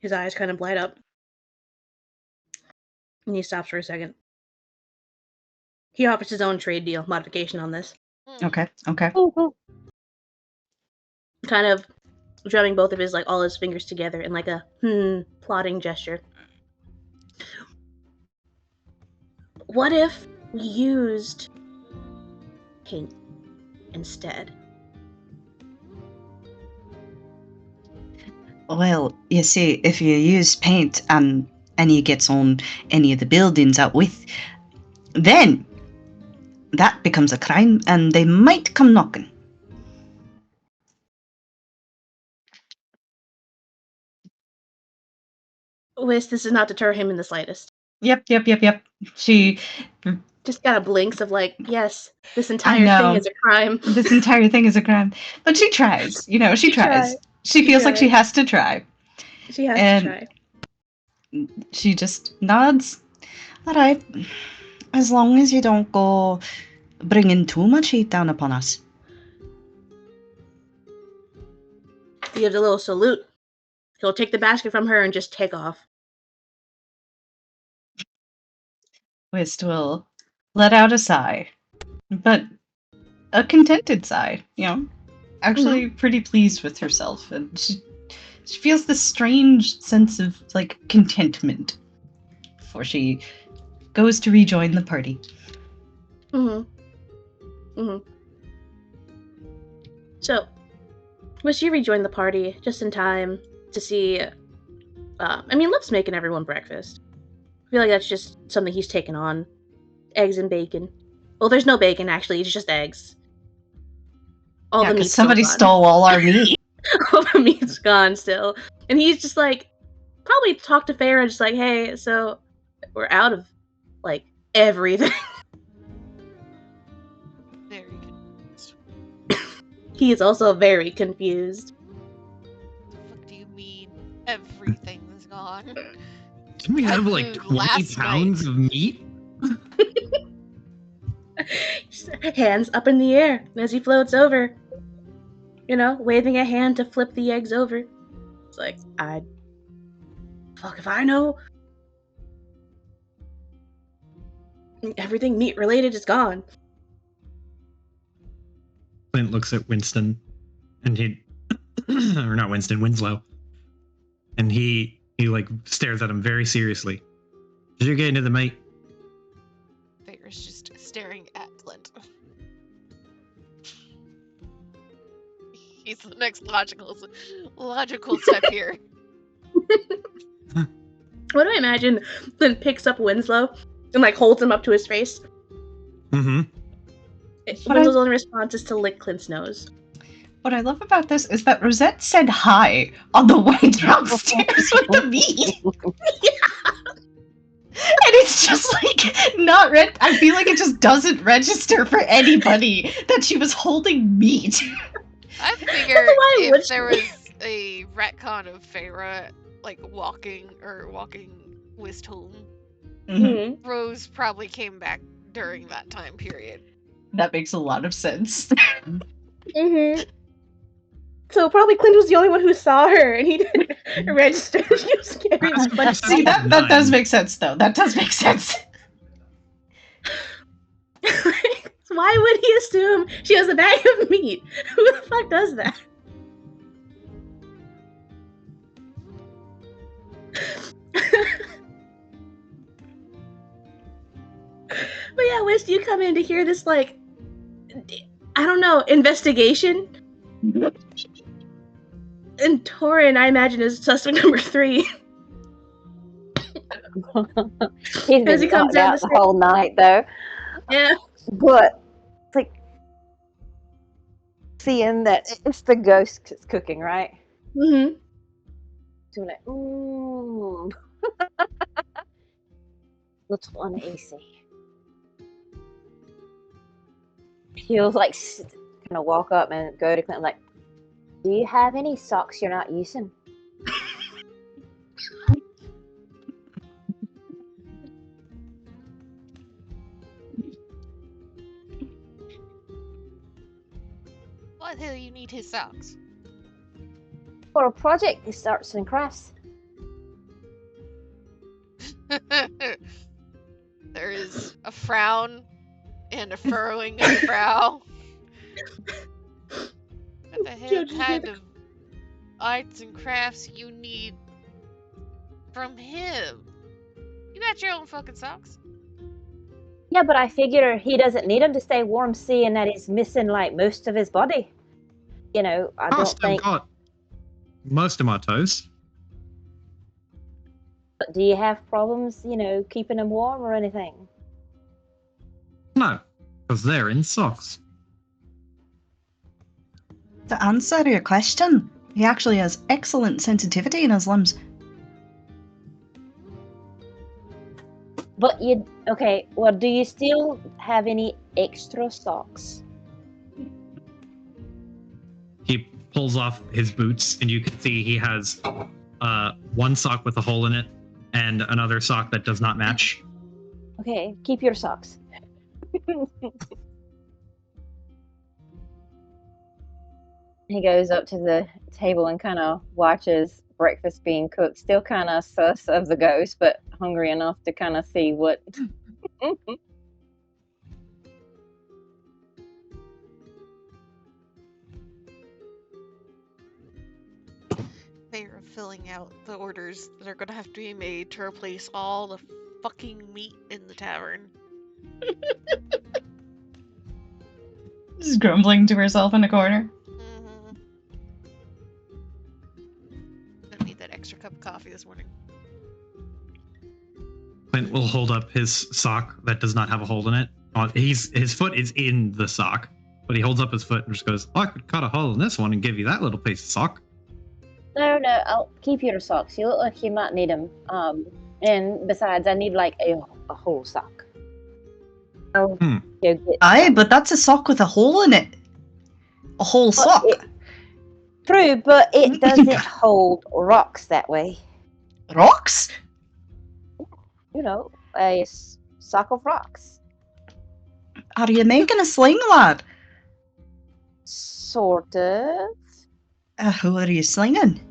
His eyes kind of light up. And he stops for a second. He offers his own trade deal modification on this. Okay. Kind of drumming both of his, like, all his fingers together in like a plotting gesture. What if we used paint instead? Well, you see, if you use paint and you gets on any of the buildings out with, then that becomes a crime and they might come knocking. Whis, this does not deter him in the slightest. Yep. She just got a blinks of like, yes, this entire thing is a crime. This entire thing is a crime. But she tries. You know, she tries. She feels like she has to try. She has to try. She just nods. All right. As long as you don't go bringing too much heat down upon us. He gives a little salute. He'll take the basket from her and just take off. Wist will let out a sigh, but a contented sigh, you know, actually pretty pleased with herself, and she feels this strange sense of like contentment before she goes to rejoin the party. So, Wish, you rejoin the party just in time to see. Lips making everyone breakfast. I feel like that's just something he's taken on. Eggs and bacon. Well, there's no bacon actually; it's just eggs. All the meat's somebody stole all our meat. All the meat's gone still, and he's just like, probably talked to Farah, just like, hey, so we're out of like everything. Very confused. He is also very confused. What the fuck do you mean everything's gone? Didn't we Had have like food 20 last pounds of meat? Hands up in the air as he floats over. You know, waving a hand to flip the eggs over. It's like, fuck if I know. Everything meat related is gone. Clint looks at Winston, and he, or not Winston, Winslow, and he like stares at him very seriously. Did you get into the meat? Feyre's just staring at Clint. He's the next logical step here. What do I imagine? Then picks up Winslow and like holds him up to his face. Mm-hmm. Winslow's only response is to lick Clint's nose. What I love about this is that Rosette said hi on the way downstairs with the meat. And it's just like not I feel like it just doesn't register for anybody that she was holding meat. I figure Why would if there was a retcon of Feyre like walking whisked home, Mm-hmm. Rose probably came back during that time period. That makes a lot of sense. Mm-hmm. So probably Clint was the only one who saw her, and he didn't register she was carrying a bunch of See, that does make sense, though. That does make sense. Why would he assume she has a bag of meat? Who the fuck does that? But yeah, Wist, you come in to hear this, like, I don't know, investigation? And Torin, I imagine, is suspect number 3. He's As he been comes knocked down out the the whole night, though. Yeah. But it's like seeing that it's the ghost that's cooking, right? Mm-hmm. So we're like, little uneasy. He'll like kind of walk up and go to Clinton like, do you have any socks you're not using? Why the hell you need his socks? For a project, this arts and crafts. There is a frown and a furrowing of the brow. What the hell kind of arts and crafts you need from him? You got your own fucking socks. Yeah, but I figure he doesn't need them to stay warm, seeing that he's missing like most of his body. You know, I I've don't still think. got most of my toes. But do you have problems, you know, keeping him warm or anything? No, because they're in socks. To answer your question, he actually has excellent sensitivity in his limbs. But okay, well, do you still have any extra socks? He pulls off his boots, and you can see he has one sock with a hole in it and another sock that does not match. Okay, keep your socks. He goes up to the table and kind of watches breakfast being cooked, still kind of sus of the ghost, but hungry enough to kind of see what. They are filling out the orders that are gonna have to be made to replace all the fucking meat in the tavern. Just grumbling to herself in a corner. Mm-hmm. Gonna need that extra cup of coffee this morning. Clint will hold up his sock that does not have a hole in it. His foot is in the sock, but he holds up his foot and just goes, "Oh, I could cut a hole in this one and give you that little piece of sock." No, I'll keep your socks. You look like you might need them. And besides, I need like a whole sock. I'll go get. Aye, but that's a sock with a hole in it. A whole sock. True, but it doesn't hold rocks that way. Rocks? a sack of rocks. Are you making a sling, lad? Sort of. Who are you slinging?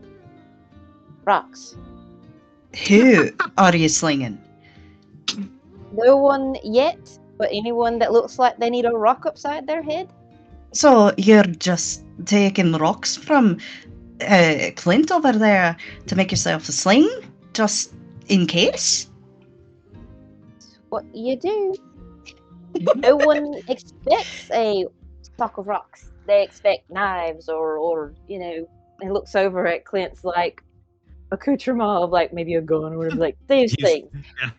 Rocks. Who are you slinging? No one yet, but anyone that looks like they need a rock upside their head. So you're just taking rocks from Clint over there to make yourself a sling? Just in case? What you do. No one expects a stock of rocks. They expect knives or it looks over at Clint's like accoutrement of like maybe a gun or whatever, like these things. Yeah.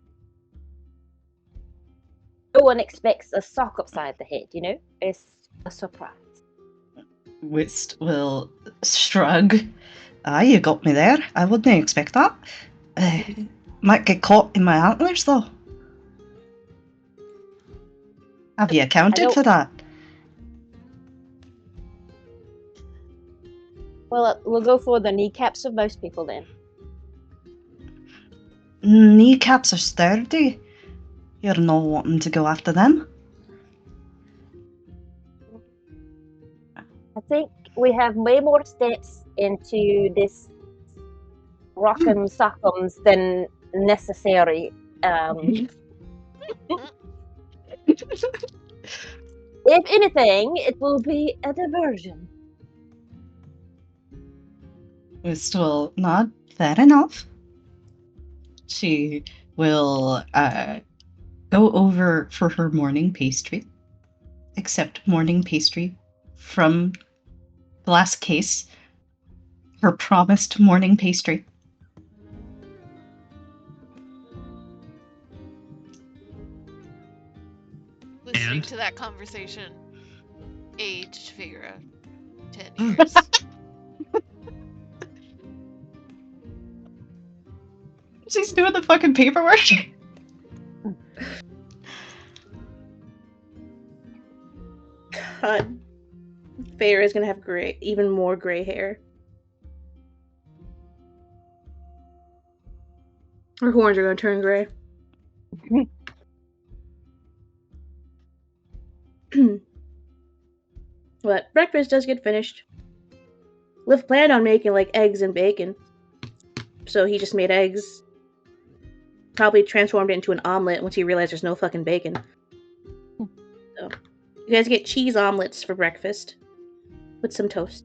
No one expects a sock upside the head, It's a surprise. Whist will shrug. You got me there. I wouldn't expect that. Might get caught in my antlers, though. Have you accounted for that? Well, we'll go for the kneecaps of most people then. Kneecaps are sturdy. You're not wanting to go after them. I think we have way more steps into this rock'em sock'ems than necessary. If anything, it will be a diversion. Whist will nod. Fair enough. She will go over for her morning pastry. Accept morning pastry from the last case. Her promised morning pastry. Listening And? to that conversation, aged figure of 10 years. She's doing the fucking paperwork. God. Feyre is gonna have even more gray hair. Her horns are gonna turn gray. But breakfast does get finished. Liv planned on making like eggs and bacon, so he just made eggs. Probably transformed it into an omelet once he realized there's no fucking bacon. So, you guys get cheese omelets for breakfast with some toast.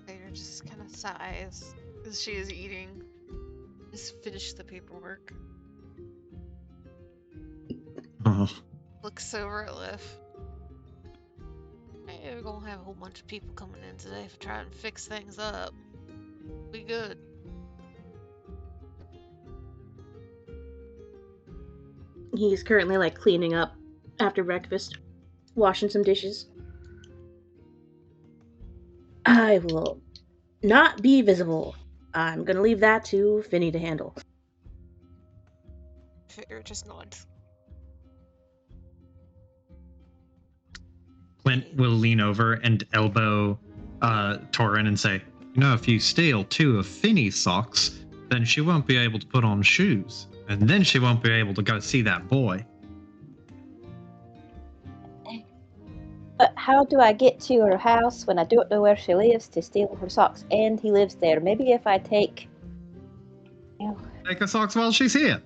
Feyre just kind of sighs as she is eating. Just finish the paperwork. Oh. Looks over at Liv. Hey, we're gonna have a whole bunch of people coming in today to try and fix things up. We good. He's currently like cleaning up after breakfast, washing some dishes. I will not be visible. I'm gonna leave that to Finny to handle. Feyre just nods. Clint will lean over and elbow Torin and say, if you steal 2 of Finny's socks, then she won't be able to put on shoes. And then she won't be able to go see that boy. But how do I get to her house when I don't know where she lives to steal her socks? And he lives there. Maybe if I take... Take her socks while she's here.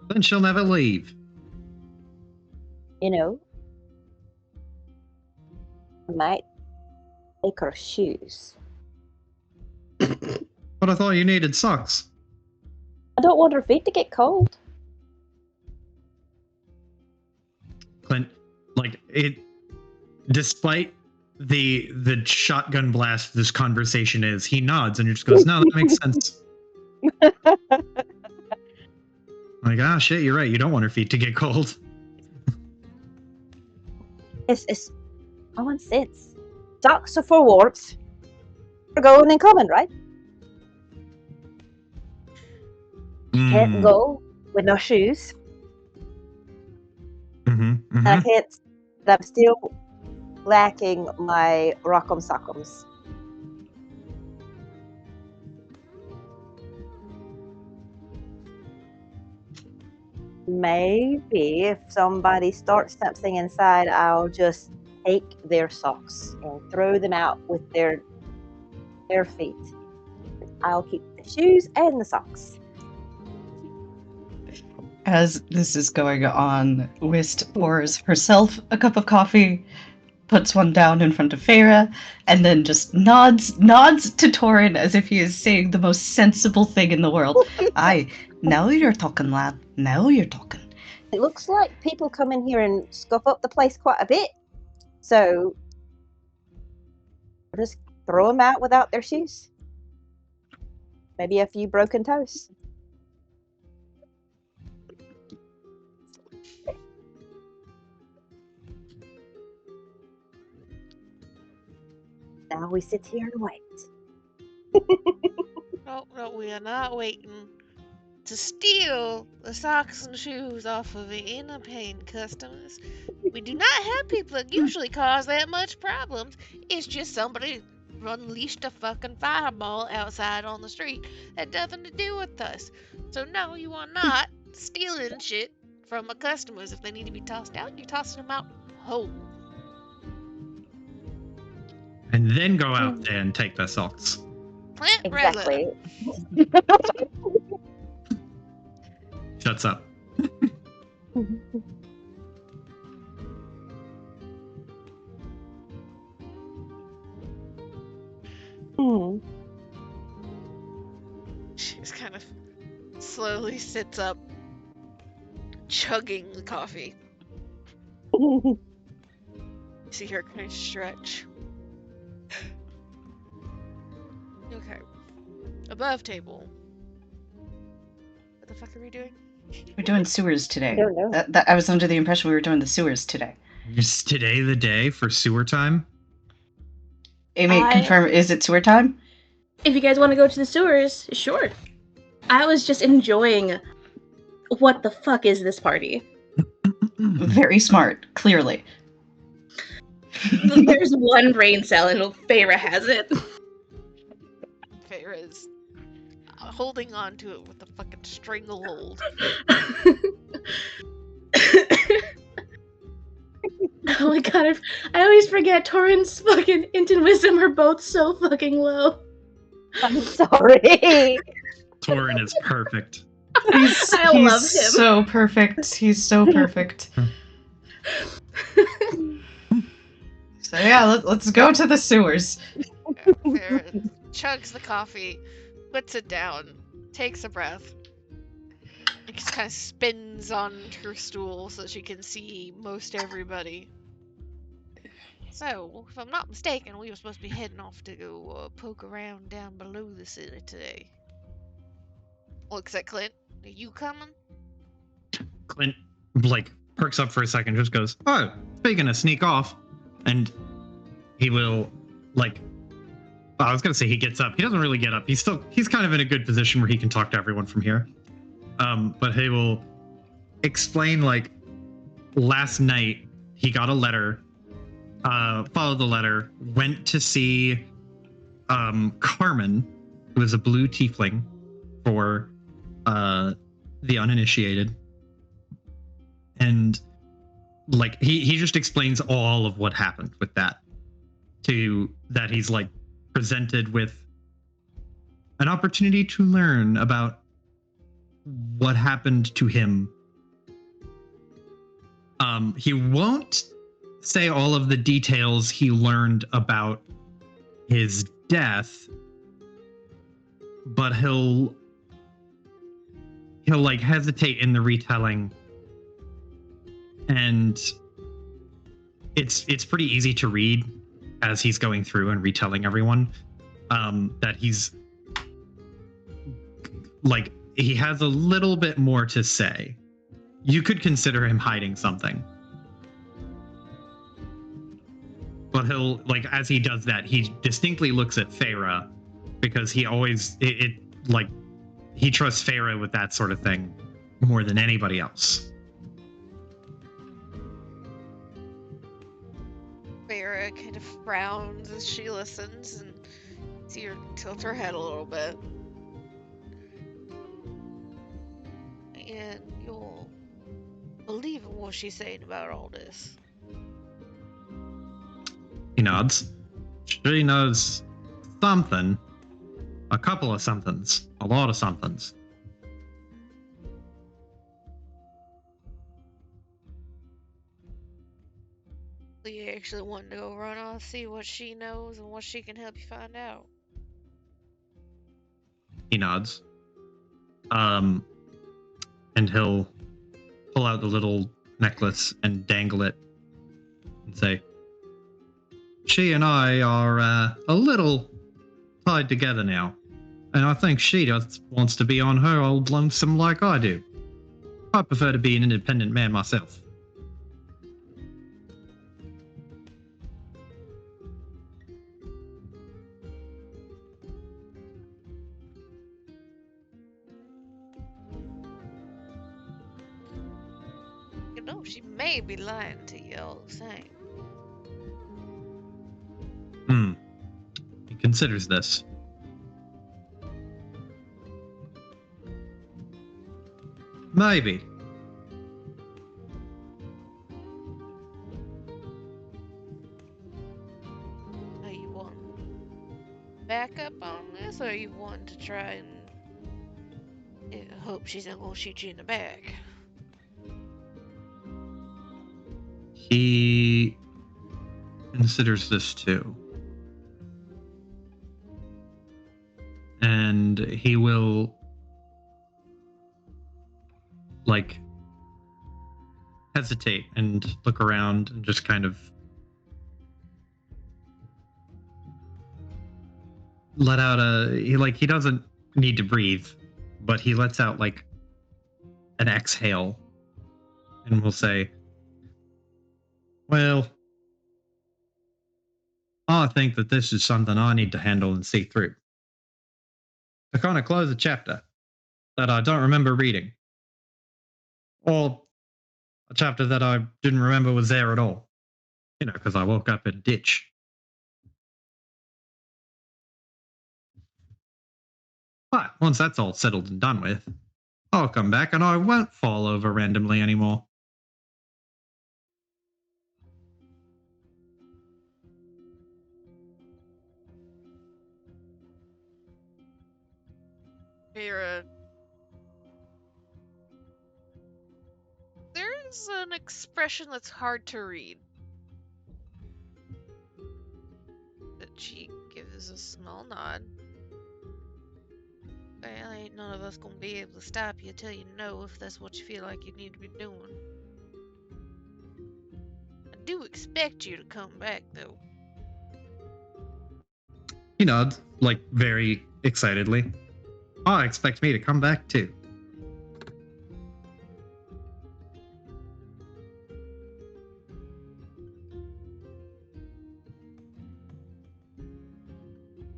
Then she'll never leave. I might take her shoes. But I thought you needed socks. I don't want her feet to get cold. Clint, despite the shotgun blast this conversation is, he nods and just goes, no, that makes sense. Shit, you're right. You don't want her feet to get cold. It's common sense. Socks are for warmth. For going and coming, right? Can't go with no shoes. And I can't. I'm still lacking my rock'em sock'ems. Maybe if somebody starts something inside, I'll just take their socks and throw them out with their feet. I'll keep the shoes and the socks. As this is going on, Whist pours herself a cup of coffee, puts one down in front of Feyre, and then just nods to Torin as if he is saying the most sensible thing in the world. Aye, now you're talking, lad. Now you're talking. It looks like people come in here and scuff up the place quite a bit. So, just throw them out without their shoes. Maybe a few broken toes. Now we sit here and wait. No, we are not waiting to steal the socks and shoes off of the inner paying customers. We do not have people that usually cause that much problems. It's just somebody unleashed a fucking fireball outside on the street that had nothing to do with us. So no, you are not stealing shit from my customers. If they need to be tossed out, you're tossing them out whole. And then go out there and take their socks. Plant Exactly. Shuts up. She just kind of slowly sits up, chugging the coffee. You see her kind of stretch. Okay. Above table. What the fuck are we doing? We're doing sewers today. I don't know. I was under the impression we were doing the sewers today. Is today the day for sewer time? Amy, confirm, is it sewer time? If you guys want to go to the sewers, sure. I was just enjoying what the fuck is this party? Very smart, clearly. There's one brain cell and Feyre has it. Feyre is holding on to it with a fucking stranglehold. Oh my god, I always forget Torin's fucking int and wisdom are both so fucking low. I'm sorry. Torin is perfect. I love him. So perfect. He's so perfect. So yeah, let's go to the sewers. Feyre chugs the coffee, puts it down, takes a breath, and just kind of spins on her stool so she can see most everybody. So, if I'm not mistaken, we were supposed to be heading off to go poke around down below the city today. Looks at Clint. Are you coming? Clint, perks up for a second, just goes, oh, speaking of sneak off. And he will, I was going to say he gets up. He doesn't really get up. He's kind of in a good position where he can talk to everyone from here. But he will explain, last night he got a letter, followed the letter, went to see Carmen, who is a blue tiefling for the uninitiated. And he just explains all of what happened with that. That he's presented with an opportunity to learn about what happened to him. He won't say all of the details he learned about his death, but he'll hesitate in the retelling, and it's pretty easy to read as he's going through and retelling everyone that he's he has a little bit more to say. You could consider him hiding something, but he'll as he does that, he distinctly looks at Feyre, because he always he trusts Feyre with that sort of thing more than anybody else. Feyre Lyra kind of frowns as she listens, and see her tilt her head a little bit. And you'll believe in what she's saying about all this. He nods. She knows something. A couple of somethings. A lot of somethings. So you actually want to go run off, see what she knows and what she can help you find out. He nods. And he'll pull out the little necklace and dangle it and say, she and I are a little tied together now. And I think she just wants to be on her old lonesome like I do. I prefer to be an independent man myself. You know, she may be lying to you all the same. He considers this. Maybe. Are you want backup on this, or you want to try and hope she's not gonna shoot you in the back? He considers this too. And he will, like, hesitate and look around and just kind of let out he doesn't need to breathe, but he lets out like an exhale and will say, well, I think that this is something I need to handle and see through. To kind of close a chapter that I don't remember reading, or a chapter that I didn't remember was there at all, because I woke up in a ditch. But once that's all settled and done with, I'll come back and I won't fall over randomly anymore. Vera, there's an expression that's hard to read. That she gives a small nod. Well, ain't none of us gonna be able to stop you till you know if that's what you feel like you need to be doing. I do expect you to come back, though. He nods, like, very excitedly. I expect me to come back, too.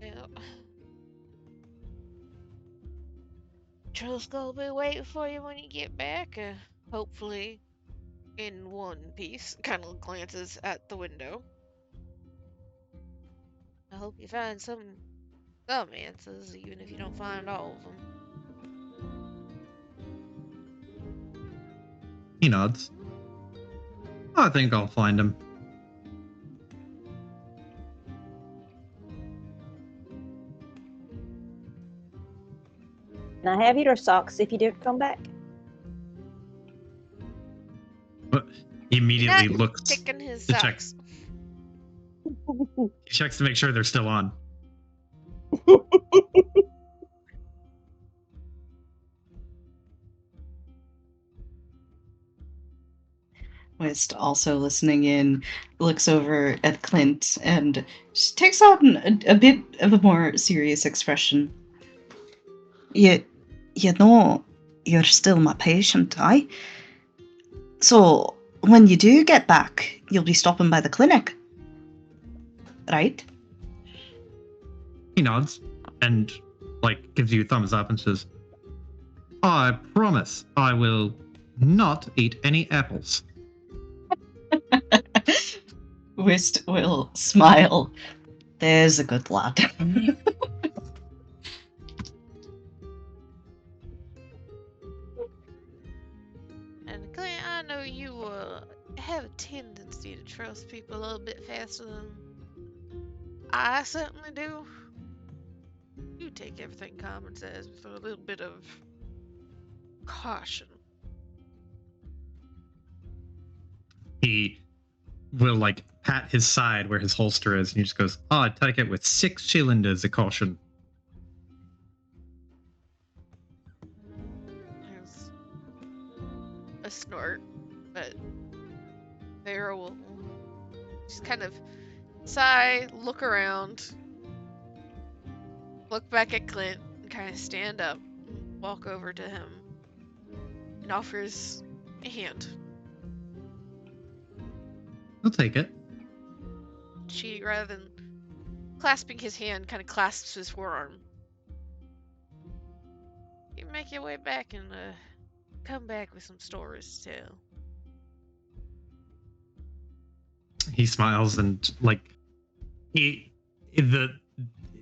Yeah. Trill's gonna be waiting for you when you get back, hopefully in one piece. Kind of glances at the window. I hope you find some answers, even if you don't find all of them. He nods. I think I'll find him. Can I have your socks if you do come back? But he immediately Not looks picking his to socks. check. He checks to make sure they're still on. Wist, also listening in, looks over at Clint and just takes on a bit of a more serious expression. You know, you're still my patient, aye? So, when you do get back, you'll be stopping by the clinic, right? He nods and, like, gives you a thumbs up and says, I promise I will not eat any apples. Whist will smile. There's a good lad. And Clint, I know you have a tendency to trust people a little bit faster than I certainly do. You take everything Common says with a little bit of caution. He will like pat his side where his holster is, and he just goes, "Oh, I take it with 6 cylinders of caution." There's a snort, but Vera will just kind of sigh, look around, look back at Clint, and kind of stand up, walk over to him, and offers a hand. I'll take it. She, rather than clasping his hand, kind of clasps his forearm. You make your way back and come back with some stories to tell. He smiles and like the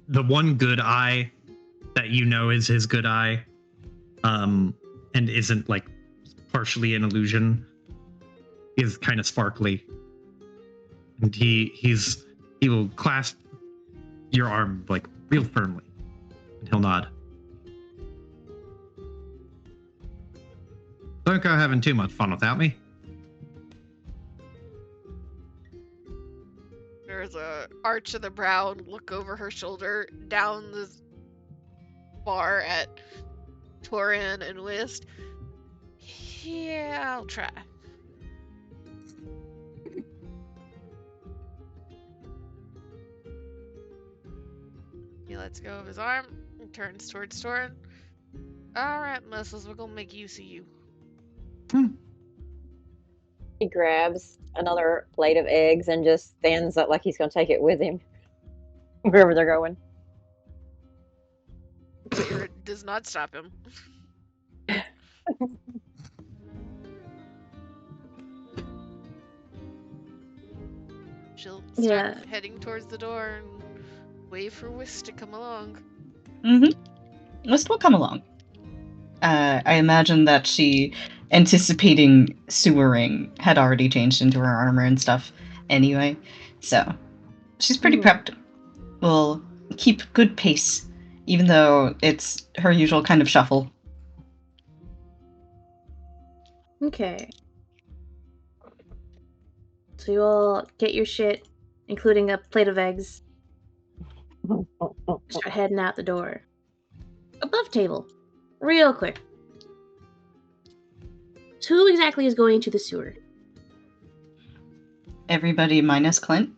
one good eye that you know is his good eye, and isn't like partially an illusion, is kind of sparkly, and he will clasp your arm like real firmly, and he'll nod. Don't go having too much fun without me. There's a arch of the brow and look over her shoulder down the bar at Torin and Whist. Yeah, I'll try. He lets go of his arm and turns towards Torin. Alright, Muscles, we're gonna make use of you. He grabs another plate of eggs and just stands up like he's going to take it with him wherever they're going. It does not stop him. She'll start heading towards the door and wait for Whist to come along. Whist will come along. I imagine that she, anticipating sewering, had already changed into her armor and stuff anyway. So, she's pretty prepped. Will keep good pace, even though it's her usual kind of shuffle. Okay. So you all get your shit, including a plate of eggs. Start heading out the door. Above table. Real quick. So who exactly is going to the sewer? Everybody minus Clint,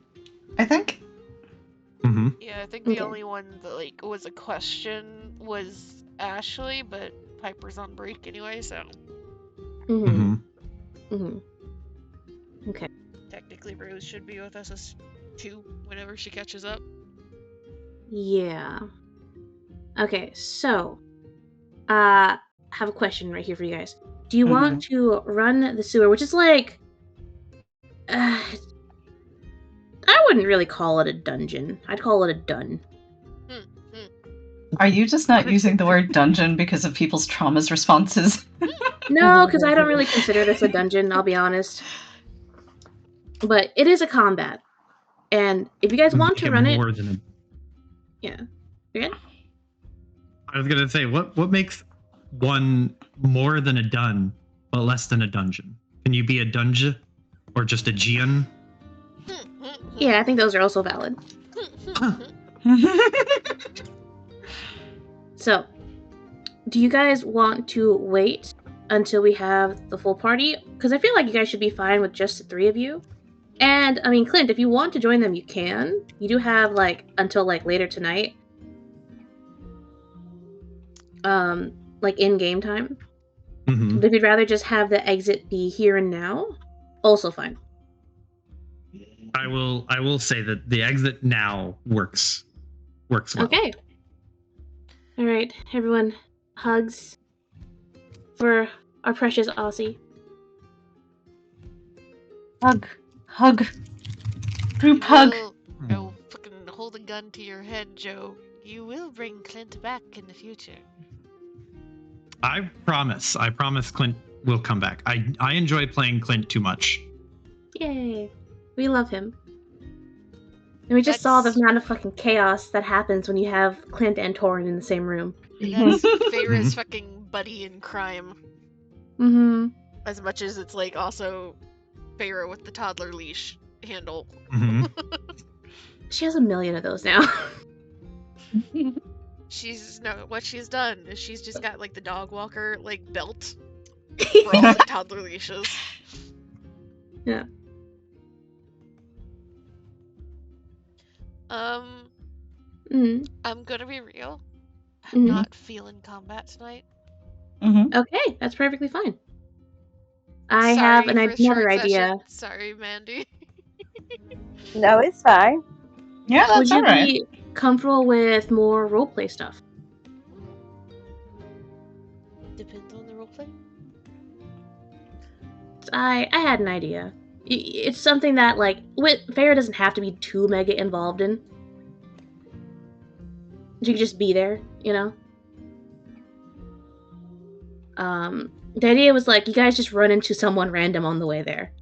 I think. Mm-hmm. Yeah, I think the only one that like was a question was Ashley, but Piper's on break anyway, so Okay. technically Rose should be with us as 2 whenever she catches up. Yeah. Okay, so I have a question right here for you guys. Do you want to run the sewer, which is like I wouldn't really call it a dungeon. I'd call it a dun. Are you just not using the word dungeon because of people's traumas responses? No, because I don't really consider this a dungeon, I'll be honest. But it is a combat. And if you guys want to run it... Yeah. You good? I was gonna say, what makes one more than a dun, but less than a dungeon? Can you be a dungeon or just a geon? Yeah, I think those are also valid. So, do you guys want to wait until we have the full party? Because I feel like you guys should be fine with just the 3 of you. And, I mean, Clint, if you want to join them, you can. You do have, like, until, like, later tonight. Like, in-game time. But if you'd rather just have the exit be here and now, also fine. I will say that the exit now works well. Okay. All right, everyone, hugs for our precious Aussie. Hug. Group hug. I will fucking hold a gun to your head, Joe. You will bring Clint back in the future. I promise Clint will come back. I enjoy playing Clint too much. Yay. We love him. And we just saw the amount of fucking chaos that happens when you have Clint and Torin in the same room. That's Feyre's fucking buddy in crime. Mm-hmm. As much as it's like also Feyre with the toddler leash handle. Mm-hmm. She has a million of those now. What she's done is she's just got like the dog walker like belt for all the toddler leashes. Yeah. I'm gonna be real. I'm Mhm. not feeling combat tonight. Mm-hmm. Okay, that's perfectly fine. I have Sorry for another short idea. session. Sorry, Mandy. No, it's fine. Yeah, Would that's you alright. be comfortable with more roleplay stuff? Depends on the roleplay. I had an idea. It's something that, like, Farrah doesn't have to be too mega involved in. She could just be there, you know? The idea was, like, you guys just run into someone random on the way there.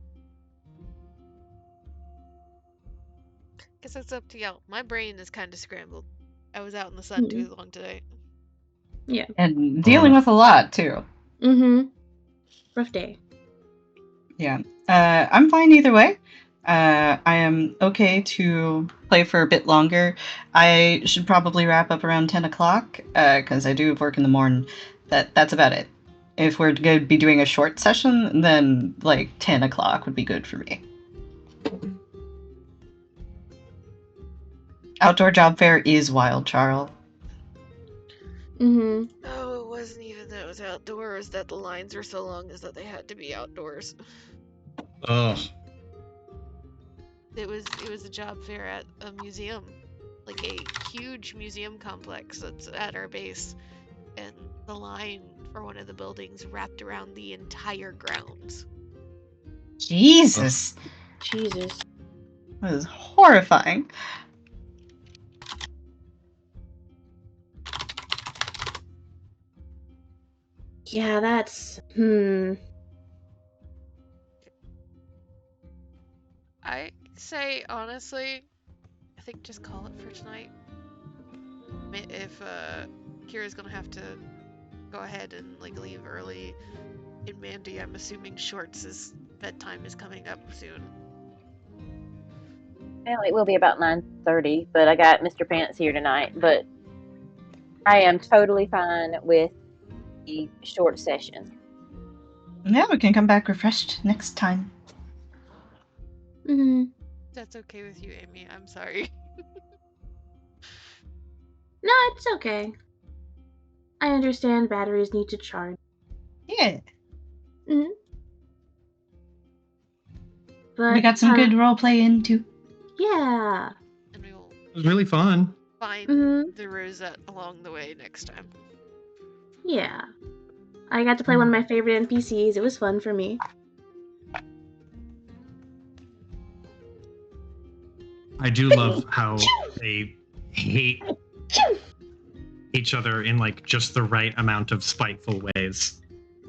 Guess it's up to y'all. My brain is kind of scrambled. I was out in the sun too long today. Yeah. And dealing with a lot, too. Mm-hmm. Rough day. Yeah. I'm fine either way. I am okay to play for a bit longer. I should probably wrap up around 10 o'clock, because I do have work in the morning. That's about it. If we're going to be doing a short session, then, like, 10 o'clock would be good for me. Outdoor job fair is wild, Charles. Mm-hmm. Oh, it wasn't even that it was outdoors, that the lines were so long is that they had to be outdoors. Ugh. It was a job fair at a museum, like a huge museum complex that's at our base, and the line for one of the buildings wrapped around the entire grounds. Jesus. Jesus. That is horrifying. Yeah, that's... I say, honestly, I think just call it for tonight. If Kira's gonna have to go ahead and like leave early, and Mandy, I'm assuming Shorts' bedtime is coming up soon. Well, it will be about 9:30, but I got Mr. Pants here tonight. But I am totally fine with the short session. Yeah, we can come back refreshed next time. Mm-hmm. That's okay with you, Amy. I'm sorry. No, it's okay. I understand batteries need to charge. Yeah. Mm-hmm. But We got some good roleplay in, too. Yeah. And we will It was really fun. find Mm-hmm. the Rosette along the way next time. Yeah. I got to play one of my favorite NPCs. It was fun for me. I do love how they hate each other in like just the right amount of spiteful ways.